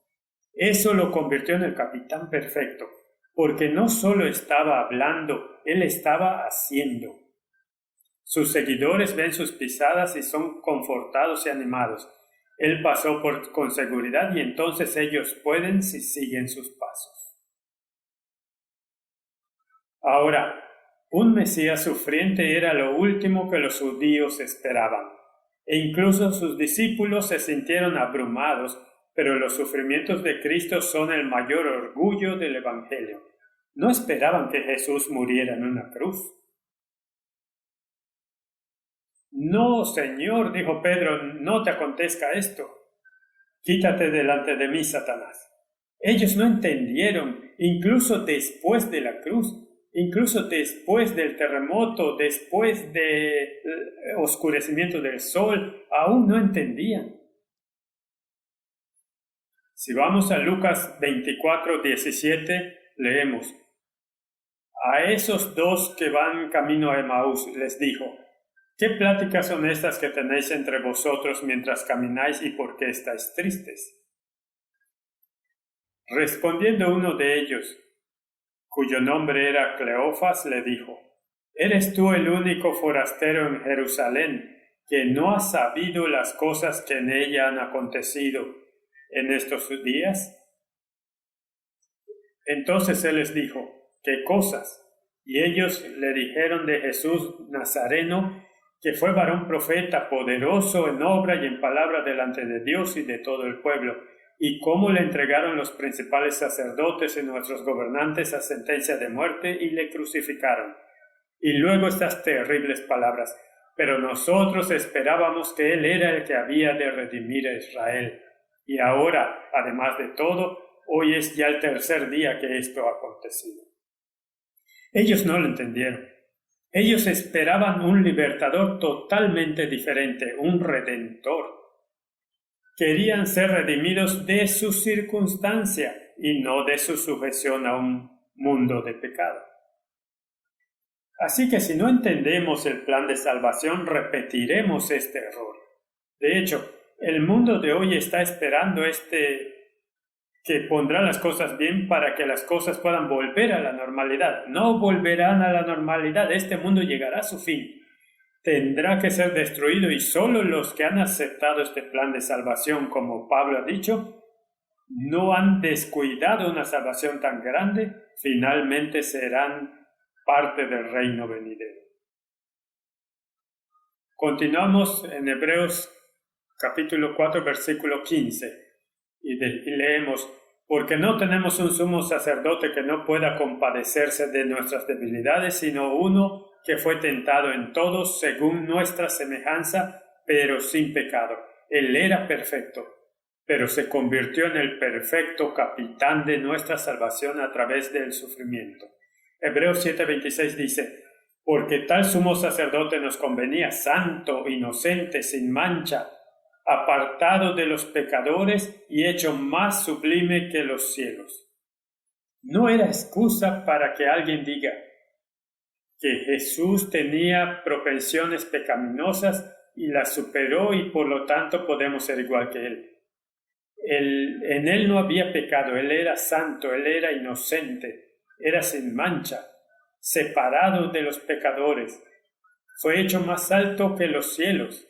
A: Eso lo convirtió en el capitán perfecto, porque no solo estaba hablando, él estaba haciendo. Sus seguidores ven sus pisadas y son confortados y animados. Él pasó con seguridad y entonces ellos pueden si siguen sus pasos. Ahora, un Mesías sufriente era lo último que los judíos esperaban, e incluso sus discípulos se sintieron abrumados, pero los sufrimientos de Cristo son el mayor orgullo del Evangelio. No esperaban que Jesús muriera en una cruz. No, Señor, dijo Pedro, no te acontezca esto. Quítate delante de mí, Satanás. Ellos no entendieron, incluso después de la cruz, incluso después del terremoto, después del oscurecimiento del sol, aún no entendían. Si vamos a Lucas 24:17, leemos: a esos dos que van camino a Emaús les dijo: ¿qué pláticas son estas que tenéis entre vosotros mientras camináis y por qué estáis tristes? Respondiendo uno de ellos, cuyo nombre era Cleofas, le dijo: ¿eres tú el único forastero en Jerusalén que no ha sabido las cosas que en ella han acontecido en estos días? Entonces él les dijo: ¿qué cosas? Y ellos le dijeron de Jesús Nazareno, que fue varón profeta, poderoso en obra y en palabra delante de Dios y de todo el pueblo, y cómo le entregaron los principales sacerdotes y nuestros gobernantes a sentencia de muerte y le crucificaron. Y luego estas terribles palabras: pero nosotros esperábamos que él era el que había de redimir a Israel. Y ahora, además de todo, hoy es ya el tercer día que esto ha acontecido. Ellos no lo entendieron. Ellos esperaban un libertador totalmente diferente, un redentor. Querían ser redimidos de su circunstancia y no de su sujeción a un mundo de pecado. Así que si no entendemos el plan de salvación, repetiremos este error. De hecho, el mundo de hoy está esperando que pondrá las cosas bien para que las cosas puedan volver a la normalidad. No volverán a la normalidad, este mundo llegará a su fin. Tendrá que ser destruido y solo los que han aceptado este plan de salvación, como Pablo ha dicho, no han descuidado una salvación tan grande, finalmente serán parte del reino venidero. Continuamos en Hebreos capítulo 4, versículo 15. Y leemos: porque no tenemos un sumo sacerdote que no pueda compadecerse de nuestras debilidades, sino uno que fue tentado en todo según nuestra semejanza, pero sin pecado. Él era perfecto, pero se convirtió en el perfecto capitán de nuestra salvación a través del sufrimiento. Hebreos 7:26 dice: porque tal sumo sacerdote nos convenía, santo, inocente, sin mancha, apartado de los pecadores y hecho más sublime que los cielos. No era excusa para que alguien diga que Jesús tenía propensiones pecaminosas y las superó y por lo tanto podemos ser igual que Él. En Él no había pecado, Él era santo, Él era inocente, era sin mancha, separado de los pecadores. Fue hecho más alto que los cielos.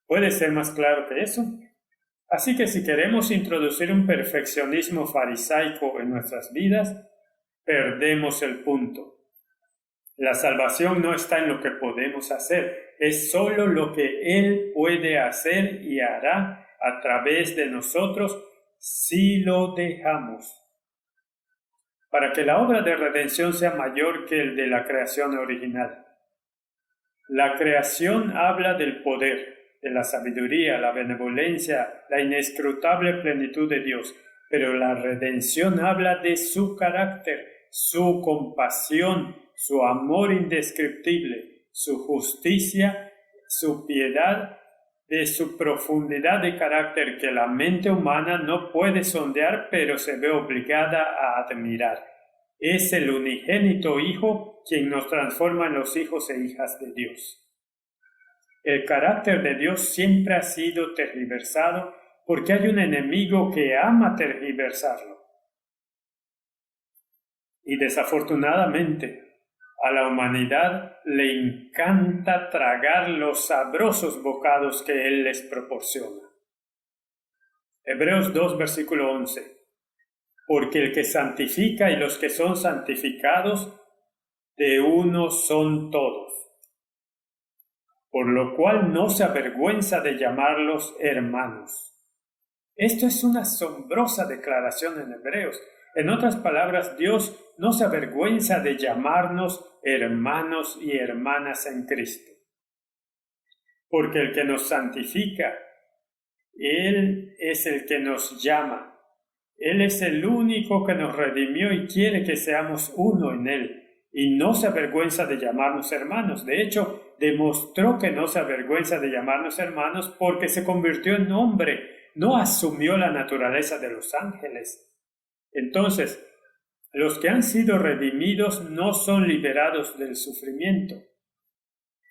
A: ¿Puede ser más claro que eso? Así que si queremos introducir un perfeccionismo farisaico en nuestras vidas, perdemos el punto. La salvación no está en lo que podemos hacer, es solo lo que Él puede hacer y hará a través de nosotros si lo dejamos. Para que la obra de redención sea mayor que el de la creación original. La creación habla del poder. de la sabiduría, la benevolencia, la inescrutable plenitud de Dios. Pero la redención habla de su carácter, su compasión, su amor indescriptible, su justicia, su piedad, de su profundidad de carácter que la mente humana no puede sondear, pero se ve obligada a admirar. Es el unigénito Hijo quien nos transforma en los hijos e hijas de Dios. El carácter de Dios siempre ha sido tergiversado porque hay un enemigo que ama tergiversarlo. Y desafortunadamente, a la humanidad le encanta tragar los sabrosos bocados que Él les proporciona. Hebreos 2, versículo 11. Porque el que santifica y los que son santificados, de uno son todos. Por lo cual no se avergüenza de llamarlos hermanos. Esto es una asombrosa declaración en Hebreos. En otras palabras, Dios no se avergüenza de llamarnos hermanos y hermanas en Cristo. Porque el que nos santifica, Él es el que nos llama. Él es el único que nos redimió y quiere que seamos uno en Él. Y no se avergüenza de llamarnos hermanos. De hecho, demostró que no se avergüenza de llamarnos hermanos porque se convirtió en hombre. No asumió la naturaleza de los ángeles. Entonces, los que han sido redimidos no son liberados del sufrimiento.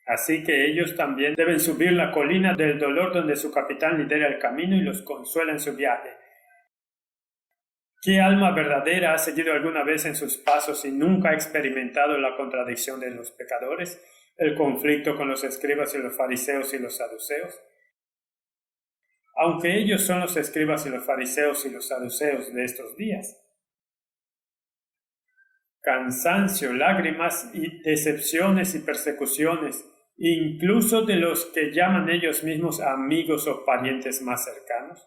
A: Así que ellos también deben subir la colina del dolor donde su capitán lidera el camino y los consuela en su viaje. ¿Qué alma verdadera ha seguido alguna vez en sus pasos y nunca ha experimentado la contradicción de los pecadores, el conflicto con los escribas y los fariseos y los saduceos? Aunque ellos son los escribas y los fariseos y los saduceos de estos días. Cansancio, lágrimas y decepciones y persecuciones, incluso de los que llaman ellos mismos amigos o parientes más cercanos.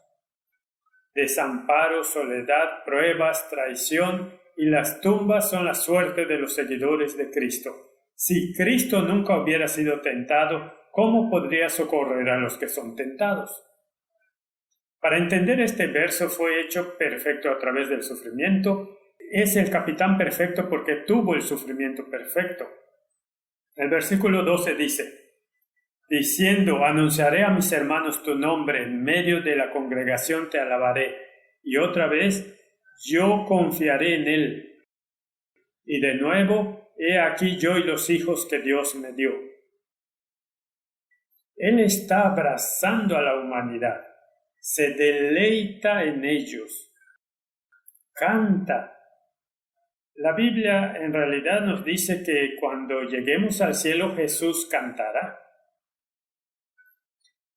A: Desamparo, soledad, pruebas, traición y las tumbas son la suerte de los seguidores de Cristo. Si Cristo nunca hubiera sido tentado, ¿cómo podría socorrer a los que son tentados? Para entender este verso fue hecho perfecto a través del sufrimiento. Es el capitán perfecto porque tuvo el sufrimiento perfecto. El versículo 12 dice, diciendo, anunciaré a mis hermanos tu nombre, en medio de la congregación te alabaré. Y otra vez, yo confiaré en él. Y de nuevo, he aquí yo y los hijos que Dios me dio. Él está abrazando a la humanidad. Se deleita en ellos, canta. La Biblia en realidad nos dice que cuando lleguemos al cielo Jesús cantará.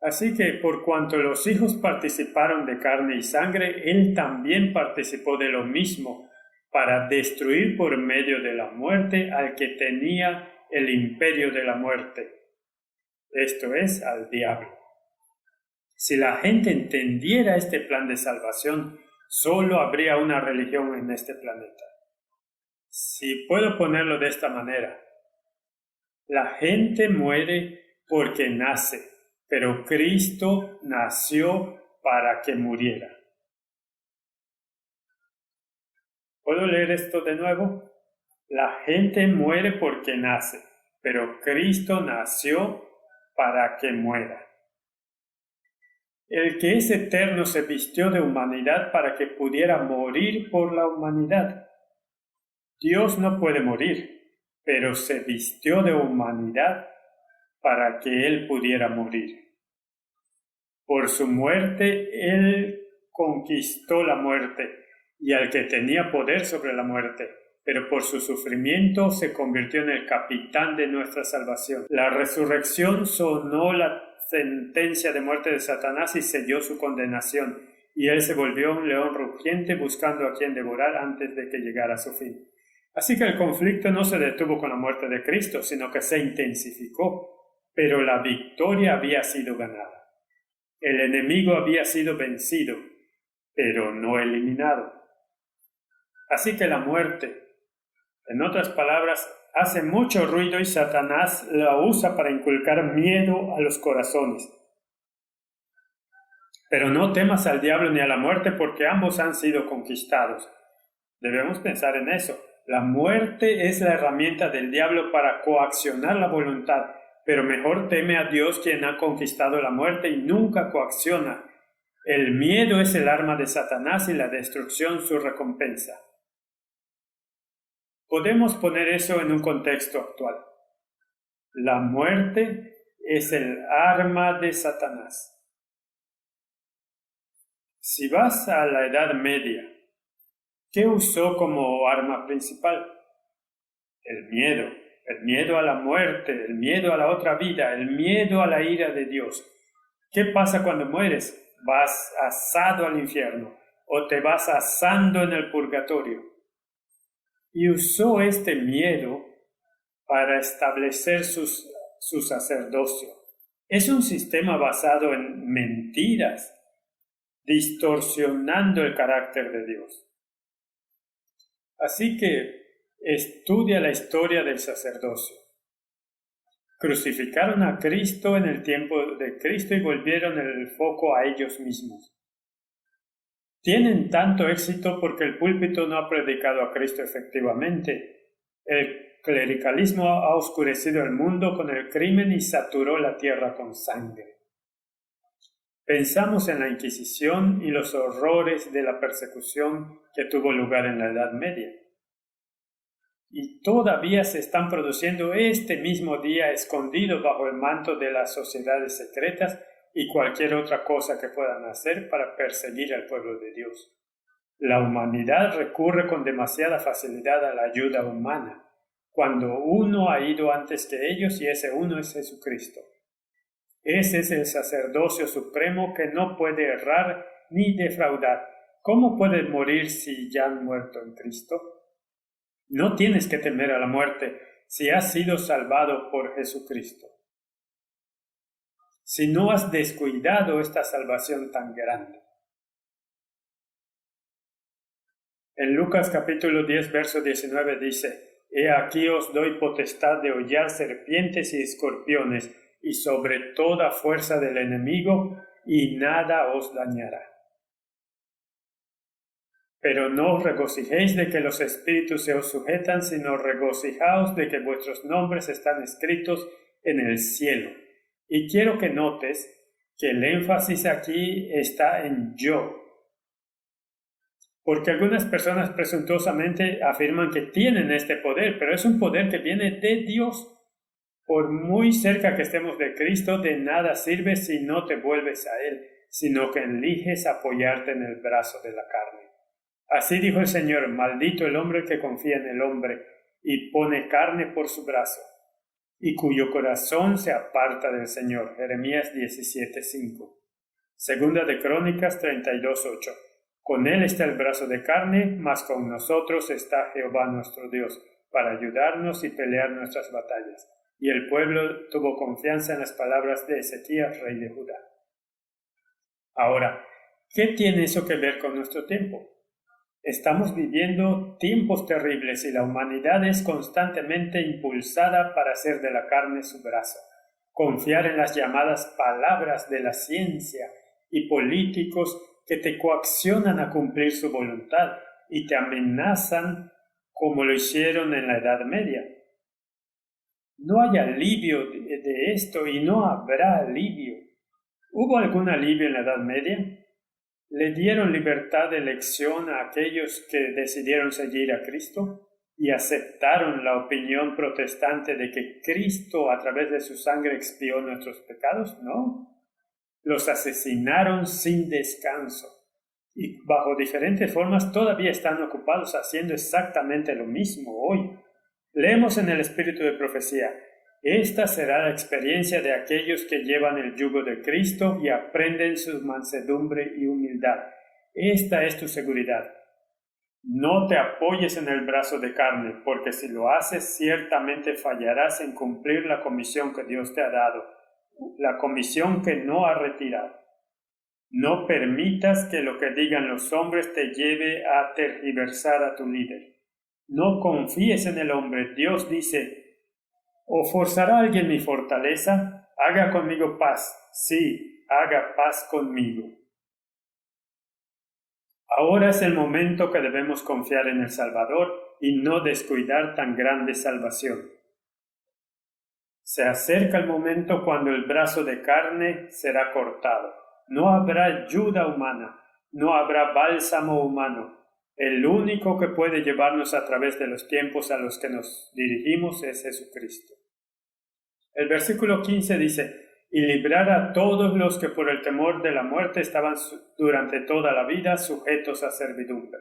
A: Así que por cuanto los hijos participaron de carne y sangre, Él también participó de lo mismo para destruir por medio de la muerte al que tenía el imperio de la muerte, esto es, al diablo. Si la gente entendiera este plan de salvación, solo habría una religión en este planeta. Si puedo ponerlo de esta manera, la gente muere porque nace, pero Cristo nació para que muriera. ¿Puedo leer esto de nuevo? La gente muere porque nace, pero Cristo nació para que muera. El que es eterno se vistió de humanidad para que pudiera morir por la humanidad. Dios no puede morir, pero se vistió de humanidad para que Él pudiera morir. Por su muerte, Él conquistó la muerte y al que tenía poder sobre la muerte, pero por su sufrimiento se convirtió en el capitán de nuestra salvación. La resurrección sonó la sentencia de muerte de Satanás y selló su condenación, y él se volvió un león rugiente buscando a quien devorar antes de que llegara a su fin. Así que el conflicto no se detuvo con la muerte de Cristo, sino que se intensificó, pero la victoria había sido ganada. El enemigo había sido vencido, pero no eliminado. Así que la muerte, en otras palabras, hace mucho ruido y Satanás la usa para inculcar miedo a los corazones. Pero no temas al diablo ni a la muerte, porque ambos han sido conquistados. Debemos pensar en eso. La muerte es la herramienta del diablo para coaccionar la voluntad, pero mejor teme a Dios, quien ha conquistado la muerte y nunca coacciona. El miedo es el arma de Satanás y la destrucción su recompensa. Podemos poner eso en un contexto actual. La muerte es el arma de Satanás. Si vas a la Edad Media, ¿qué usó como arma principal? El miedo a la muerte, el miedo a la otra vida, el miedo a la ira de Dios. ¿Qué pasa cuando mueres? Vas asado al infierno o te vas asando en el purgatorio. Y usó este miedo para establecer su sacerdocio. Es un sistema basado en mentiras, distorsionando el carácter de Dios. Así que estudia la historia del sacerdocio. Crucificaron a Cristo en el tiempo de Cristo y volvieron el foco a ellos mismos. Tienen tanto éxito porque el púlpito no ha predicado a Cristo efectivamente. El clericalismo ha oscurecido el mundo con el crimen y saturó la tierra con sangre. Pensamos en la Inquisición y los horrores de la persecución que tuvo lugar en la Edad Media. Y todavía se están produciendo este mismo día escondidos bajo el manto de las sociedades secretas y cualquier otra cosa que puedan hacer para perseguir al pueblo de Dios. La humanidad recurre con demasiada facilidad a la ayuda humana, cuando uno ha ido antes que ellos y ese uno es Jesucristo. Ese es el sacerdocio supremo que no puede errar ni defraudar. ¿Cómo puede morir si ya han muerto en Cristo? No tienes que temer a la muerte si has sido salvado por Jesucristo. Si no has descuidado esta salvación tan grande. En Lucas capítulo 10, verso 19 dice: He aquí os doy potestad de hollar serpientes y escorpiones, y sobre toda fuerza del enemigo, y nada os dañará. Pero no os regocijéis de que los espíritus se os sujetan, sino regocijaos de que vuestros nombres están escritos en el cielo. Y quiero que notes que el énfasis aquí está en yo. Porque algunas personas presuntuosamente afirman que tienen este poder, pero es un poder que viene de Dios. Por muy cerca que estemos de Cristo, de nada sirve si no te vuelves a Él, sino que eliges apoyarte en el brazo de la carne. Así dijo el Señor: maldito el hombre que confía en el hombre y pone carne por su brazo, y cuyo corazón se aparta del Señor. Jeremías 17:5. Segunda de Crónicas 32:8. Con él está el brazo de carne, mas con nosotros está Jehová nuestro Dios, para ayudarnos y pelear nuestras batallas. Y el pueblo tuvo confianza en las palabras de Ezequías, rey de Judá. Ahora, ¿qué tiene eso que ver con nuestro tiempo? Estamos viviendo tiempos terribles y la humanidad es constantemente impulsada para hacer de la carne su brazo, confiar en las llamadas palabras de la ciencia y políticos que te coaccionan a cumplir su voluntad y te amenazan como lo hicieron en la Edad Media. No hay alivio de esto y no habrá alivio. ¿Hubo algún alivio en la Edad Media? ¿Le dieron libertad de elección a aquellos que decidieron seguir a Cristo y aceptaron la opinión protestante de que Cristo a través de su sangre expió nuestros pecados? No. Los asesinaron sin descanso y bajo diferentes formas todavía están ocupados haciendo exactamente lo mismo hoy. Leemos en el Espíritu de Profecía: esta será la experiencia de aquellos que llevan el yugo de Cristo y aprenden su mansedumbre y humildad. Esta es tu seguridad. No te apoyes en el brazo de carne, porque si lo haces, ciertamente fallarás en cumplir la comisión que Dios te ha dado, la comisión que no ha retirado. No permitas que lo que digan los hombres te lleve a tergiversar a tu líder. No confíes en el hombre. Dios dice: ¿o forzará alguien mi fortaleza? Haga conmigo paz. Sí, haga paz conmigo. Ahora es el momento que debemos confiar en el Salvador y no descuidar tan grande salvación. Se acerca el momento cuando el brazo de carne será cortado. No habrá ayuda humana, no habrá bálsamo humano. El único que puede llevarnos a través de los tiempos a los que nos dirigimos es Jesucristo. El versículo 15 dice: y librar a todos los que por el temor de la muerte estaban durante toda la vida sujetos a servidumbre.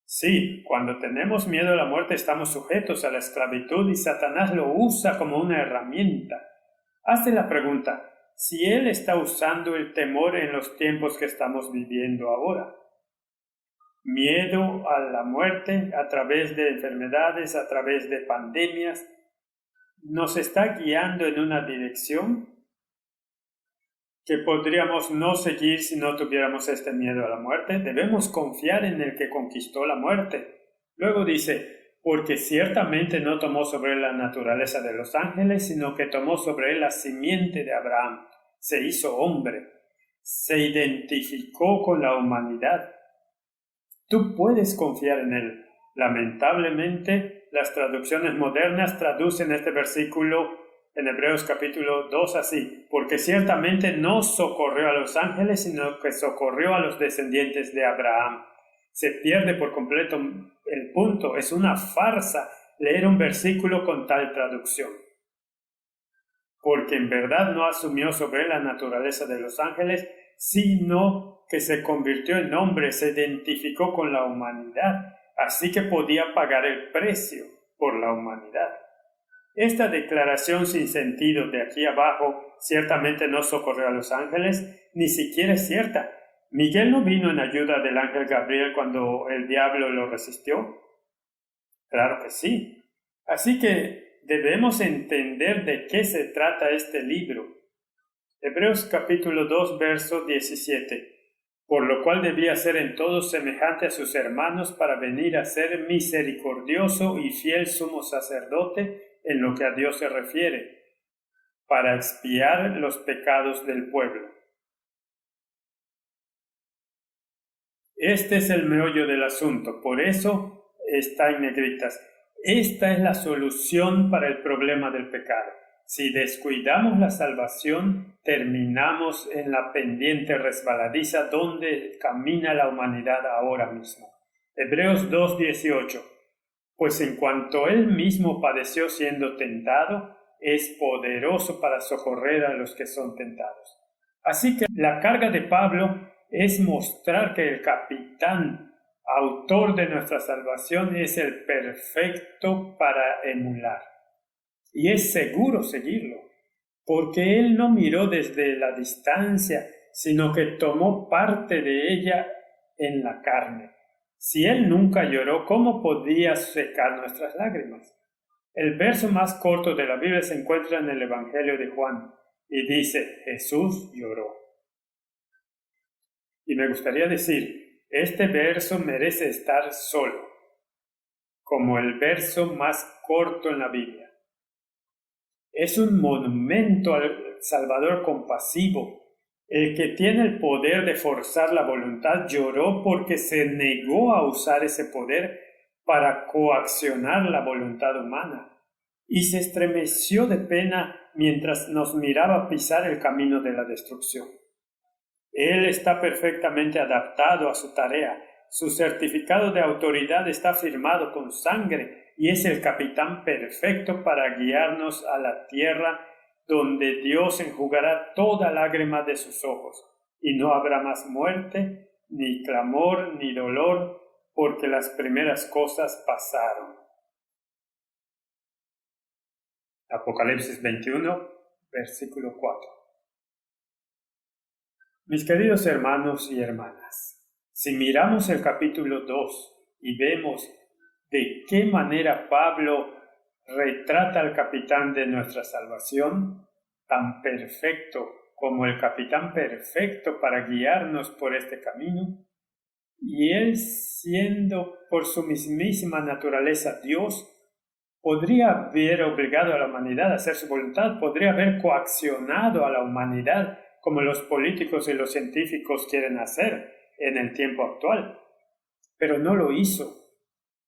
A: Sí, cuando tenemos miedo a la muerte estamos sujetos a la esclavitud y Satanás lo usa como una herramienta. Hazte la pregunta, si él está usando el temor en los tiempos que estamos viviendo ahora. Miedo a la muerte a través de enfermedades, a través de pandemias, ¿nos está guiando en una dirección que podríamos no seguir si no tuviéramos este miedo a la muerte? Debemos confiar en el que conquistó la muerte. Luego dice, porque ciertamente no tomó sobre él la naturaleza de los ángeles, sino que tomó sobre él la simiente de Abraham. Se hizo hombre, se identificó con la humanidad. Tú puedes confiar en él. Lamentablemente, las traducciones modernas traducen este versículo en Hebreos capítulo 2 así: porque ciertamente no socorrió a los ángeles, sino que socorrió a los descendientes de Abraham. Se pierde por completo el punto. Es una farsa leer un versículo con tal traducción. Porque en verdad no asumió sobre él la naturaleza de los ángeles, sino que se convirtió en hombre, se identificó con la humanidad, así que podía pagar el precio por la humanidad. Esta declaración sin sentido de aquí abajo, ciertamente no socorrió a los ángeles, ni siquiera es cierta. ¿Miguel no vino en ayuda del ángel Gabriel cuando el diablo lo resistió? Claro que sí. Así que debemos entender de qué se trata este libro. Hebreos capítulo 2, verso 17. Por lo cual debía ser en todo semejante a sus hermanos para venir a ser misericordioso y fiel sumo sacerdote en lo que a Dios se refiere, para expiar los pecados del pueblo. Este es el meollo del asunto, por eso está en negritas. Esta es la solución para el problema del pecado. Si descuidamos la salvación, terminamos en la pendiente resbaladiza donde camina la humanidad ahora mismo. Hebreos 2:18. Pues en cuanto él mismo padeció siendo tentado, es poderoso para socorrer a los que son tentados. Así que la carga de Pablo es mostrar que el capitán, autor de nuestra salvación, es el perfecto para emular. Y es seguro seguirlo, porque él no miró desde la distancia, sino que tomó parte de ella en la carne. Si él nunca lloró, ¿cómo podía secar nuestras lágrimas? El verso más corto de la Biblia se encuentra en el Evangelio de Juan y dice: Jesús lloró. Y me gustaría decir, este verso merece estar solo, como el verso más corto en la Biblia. Es un monumento al Salvador compasivo. El que tiene el poder de forzar la voluntad lloró porque se negó a usar ese poder para coaccionar la voluntad humana, y se estremeció de pena mientras nos miraba pisar el camino de la destrucción. Él está perfectamente adaptado a su tarea. Su certificado de autoridad está firmado con sangre y es el capitán perfecto para guiarnos a la tierra donde Dios enjugará toda lágrima de sus ojos, y no habrá más muerte, ni clamor, ni dolor, porque las primeras cosas pasaron. Apocalipsis 21, versículo 4. Mis queridos hermanos y hermanas, si miramos el capítulo 2 y vemos de qué manera Pablo retrata al capitán de nuestra salvación, tan perfecto como el capitán perfecto para guiarnos por este camino, y él, siendo por su mismísima naturaleza Dios, podría haber obligado a la humanidad a hacer su voluntad, podría haber coaccionado a la humanidad como los políticos y los científicos quieren hacer. en el tiempo actual. Pero no lo hizo.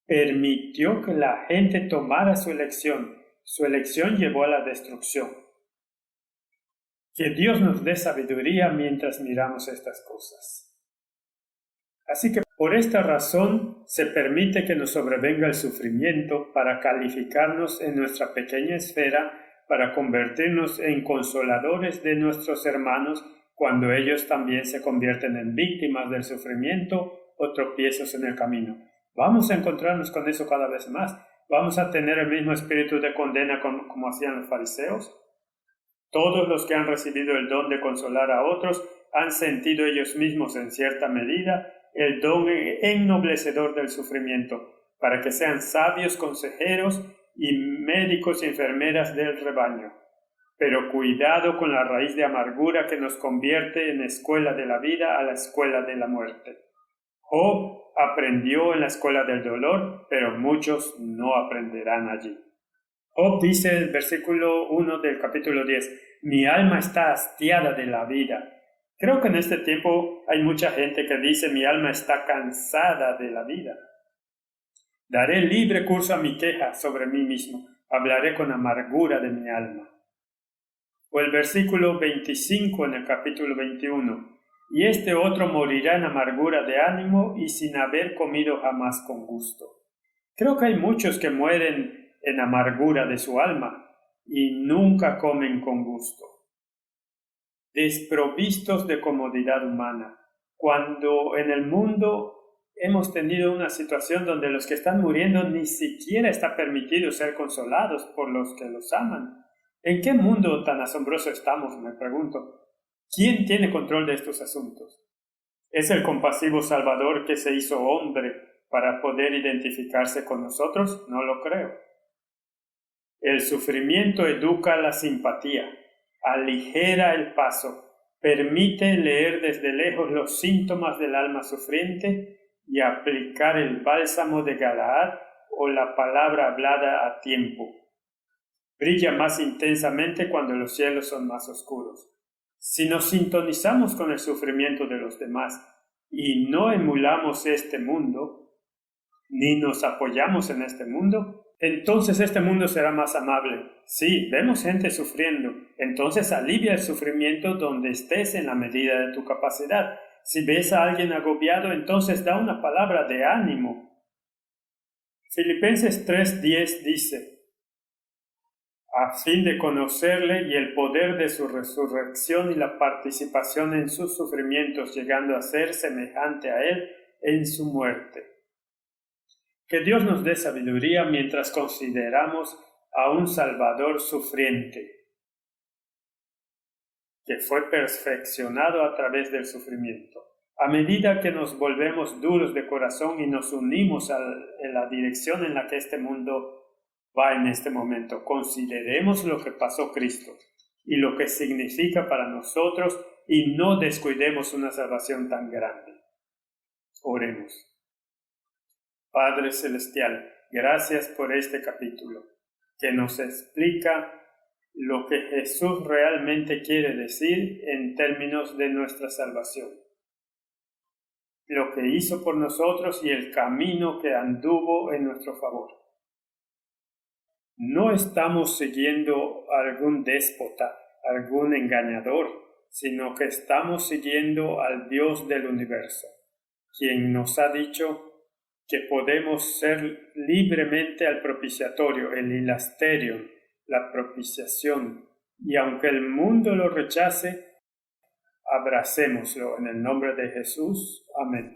A: Permitió que la gente tomara su elección. Su elección llevó a la destrucción. Que Dios nos dé sabiduría mientras miramos estas cosas. Así que por esta razón se permite que nos sobrevenga el sufrimiento para calificarnos en nuestra pequeña esfera, para convertirnos en consoladores de nuestros hermanos cuando ellos también se convierten en víctimas del sufrimiento o tropiezos en el camino. Vamos a encontrarnos con eso cada vez más. Vamos a tener el mismo espíritu de condena como hacían los fariseos. Todos los que han recibido el don de consolar a otros han sentido ellos mismos en cierta medida el don ennoblecedor del sufrimiento, para que sean sabios consejeros y médicos y enfermeras del rebaño. Pero cuidado con la raíz de amargura que nos convierte en escuela de la vida a la escuela de la muerte. Job aprendió en la escuela del dolor, pero muchos no aprenderán allí. Job dice en el versículo 1 del capítulo 10, mi alma está hastiada de la vida. Creo que en este tiempo hay mucha gente que dice mi alma está cansada de la vida. Daré libre curso a mi queja sobre mí mismo, hablaré con amargura de mi alma. O el versículo 25 en el capítulo 21, y este otro morirá en amargura de ánimo y sin haber comido jamás con gusto. Creo que hay muchos que mueren en amargura de su alma y nunca comen con gusto. Desprovistos de comodidad humana, cuando en el mundo hemos tenido una situación donde los que están muriendo ni siquiera está permitido ser consolados por los que los aman. ¿En qué mundo tan asombroso estamos? Me pregunto. ¿Quién tiene control de estos asuntos? ¿Es el compasivo Salvador que se hizo hombre para poder identificarse con nosotros? No lo creo. El sufrimiento educa la simpatía, aligera el paso, permite leer desde lejos los síntomas del alma sufriente y aplicar el bálsamo de Galaad o la palabra hablada a tiempo. Brilla más intensamente cuando los cielos son más oscuros. Si nos sintonizamos con el sufrimiento de los demás y no emulamos este mundo, ni nos apoyamos en este mundo, entonces este mundo será más amable. Sí, vemos gente sufriendo, entonces alivia el sufrimiento donde estés en la medida de tu capacidad. Si ves a alguien agobiado, entonces da una palabra de ánimo. Filipenses 3:10 dice, a fin de conocerle y el poder de su resurrección y la participación en sus sufrimientos, llegando a ser semejante a él en su muerte. Que Dios nos dé sabiduría mientras consideramos a un Salvador sufriente, que fue perfeccionado a través del sufrimiento. A medida que nos volvemos duros de corazón y nos unimos en la dirección en la que este mundo va en este momento, consideremos lo que pasó Cristo y lo que significa para nosotros y no descuidemos una salvación tan grande. Oremos. Padre Celestial, gracias por este capítulo que nos explica lo que Jesús realmente quiere decir en términos de nuestra salvación. Lo que hizo por nosotros y el camino que anduvo en nuestro favor. No estamos siguiendo a algún déspota, algún engañador, sino que estamos siguiendo al Dios del universo, quien nos ha dicho que podemos ser libremente al propiciatorio, el hilasterion, la propiciación, y aunque el mundo lo rechace, abracémoslo en el nombre de Jesús. Amén.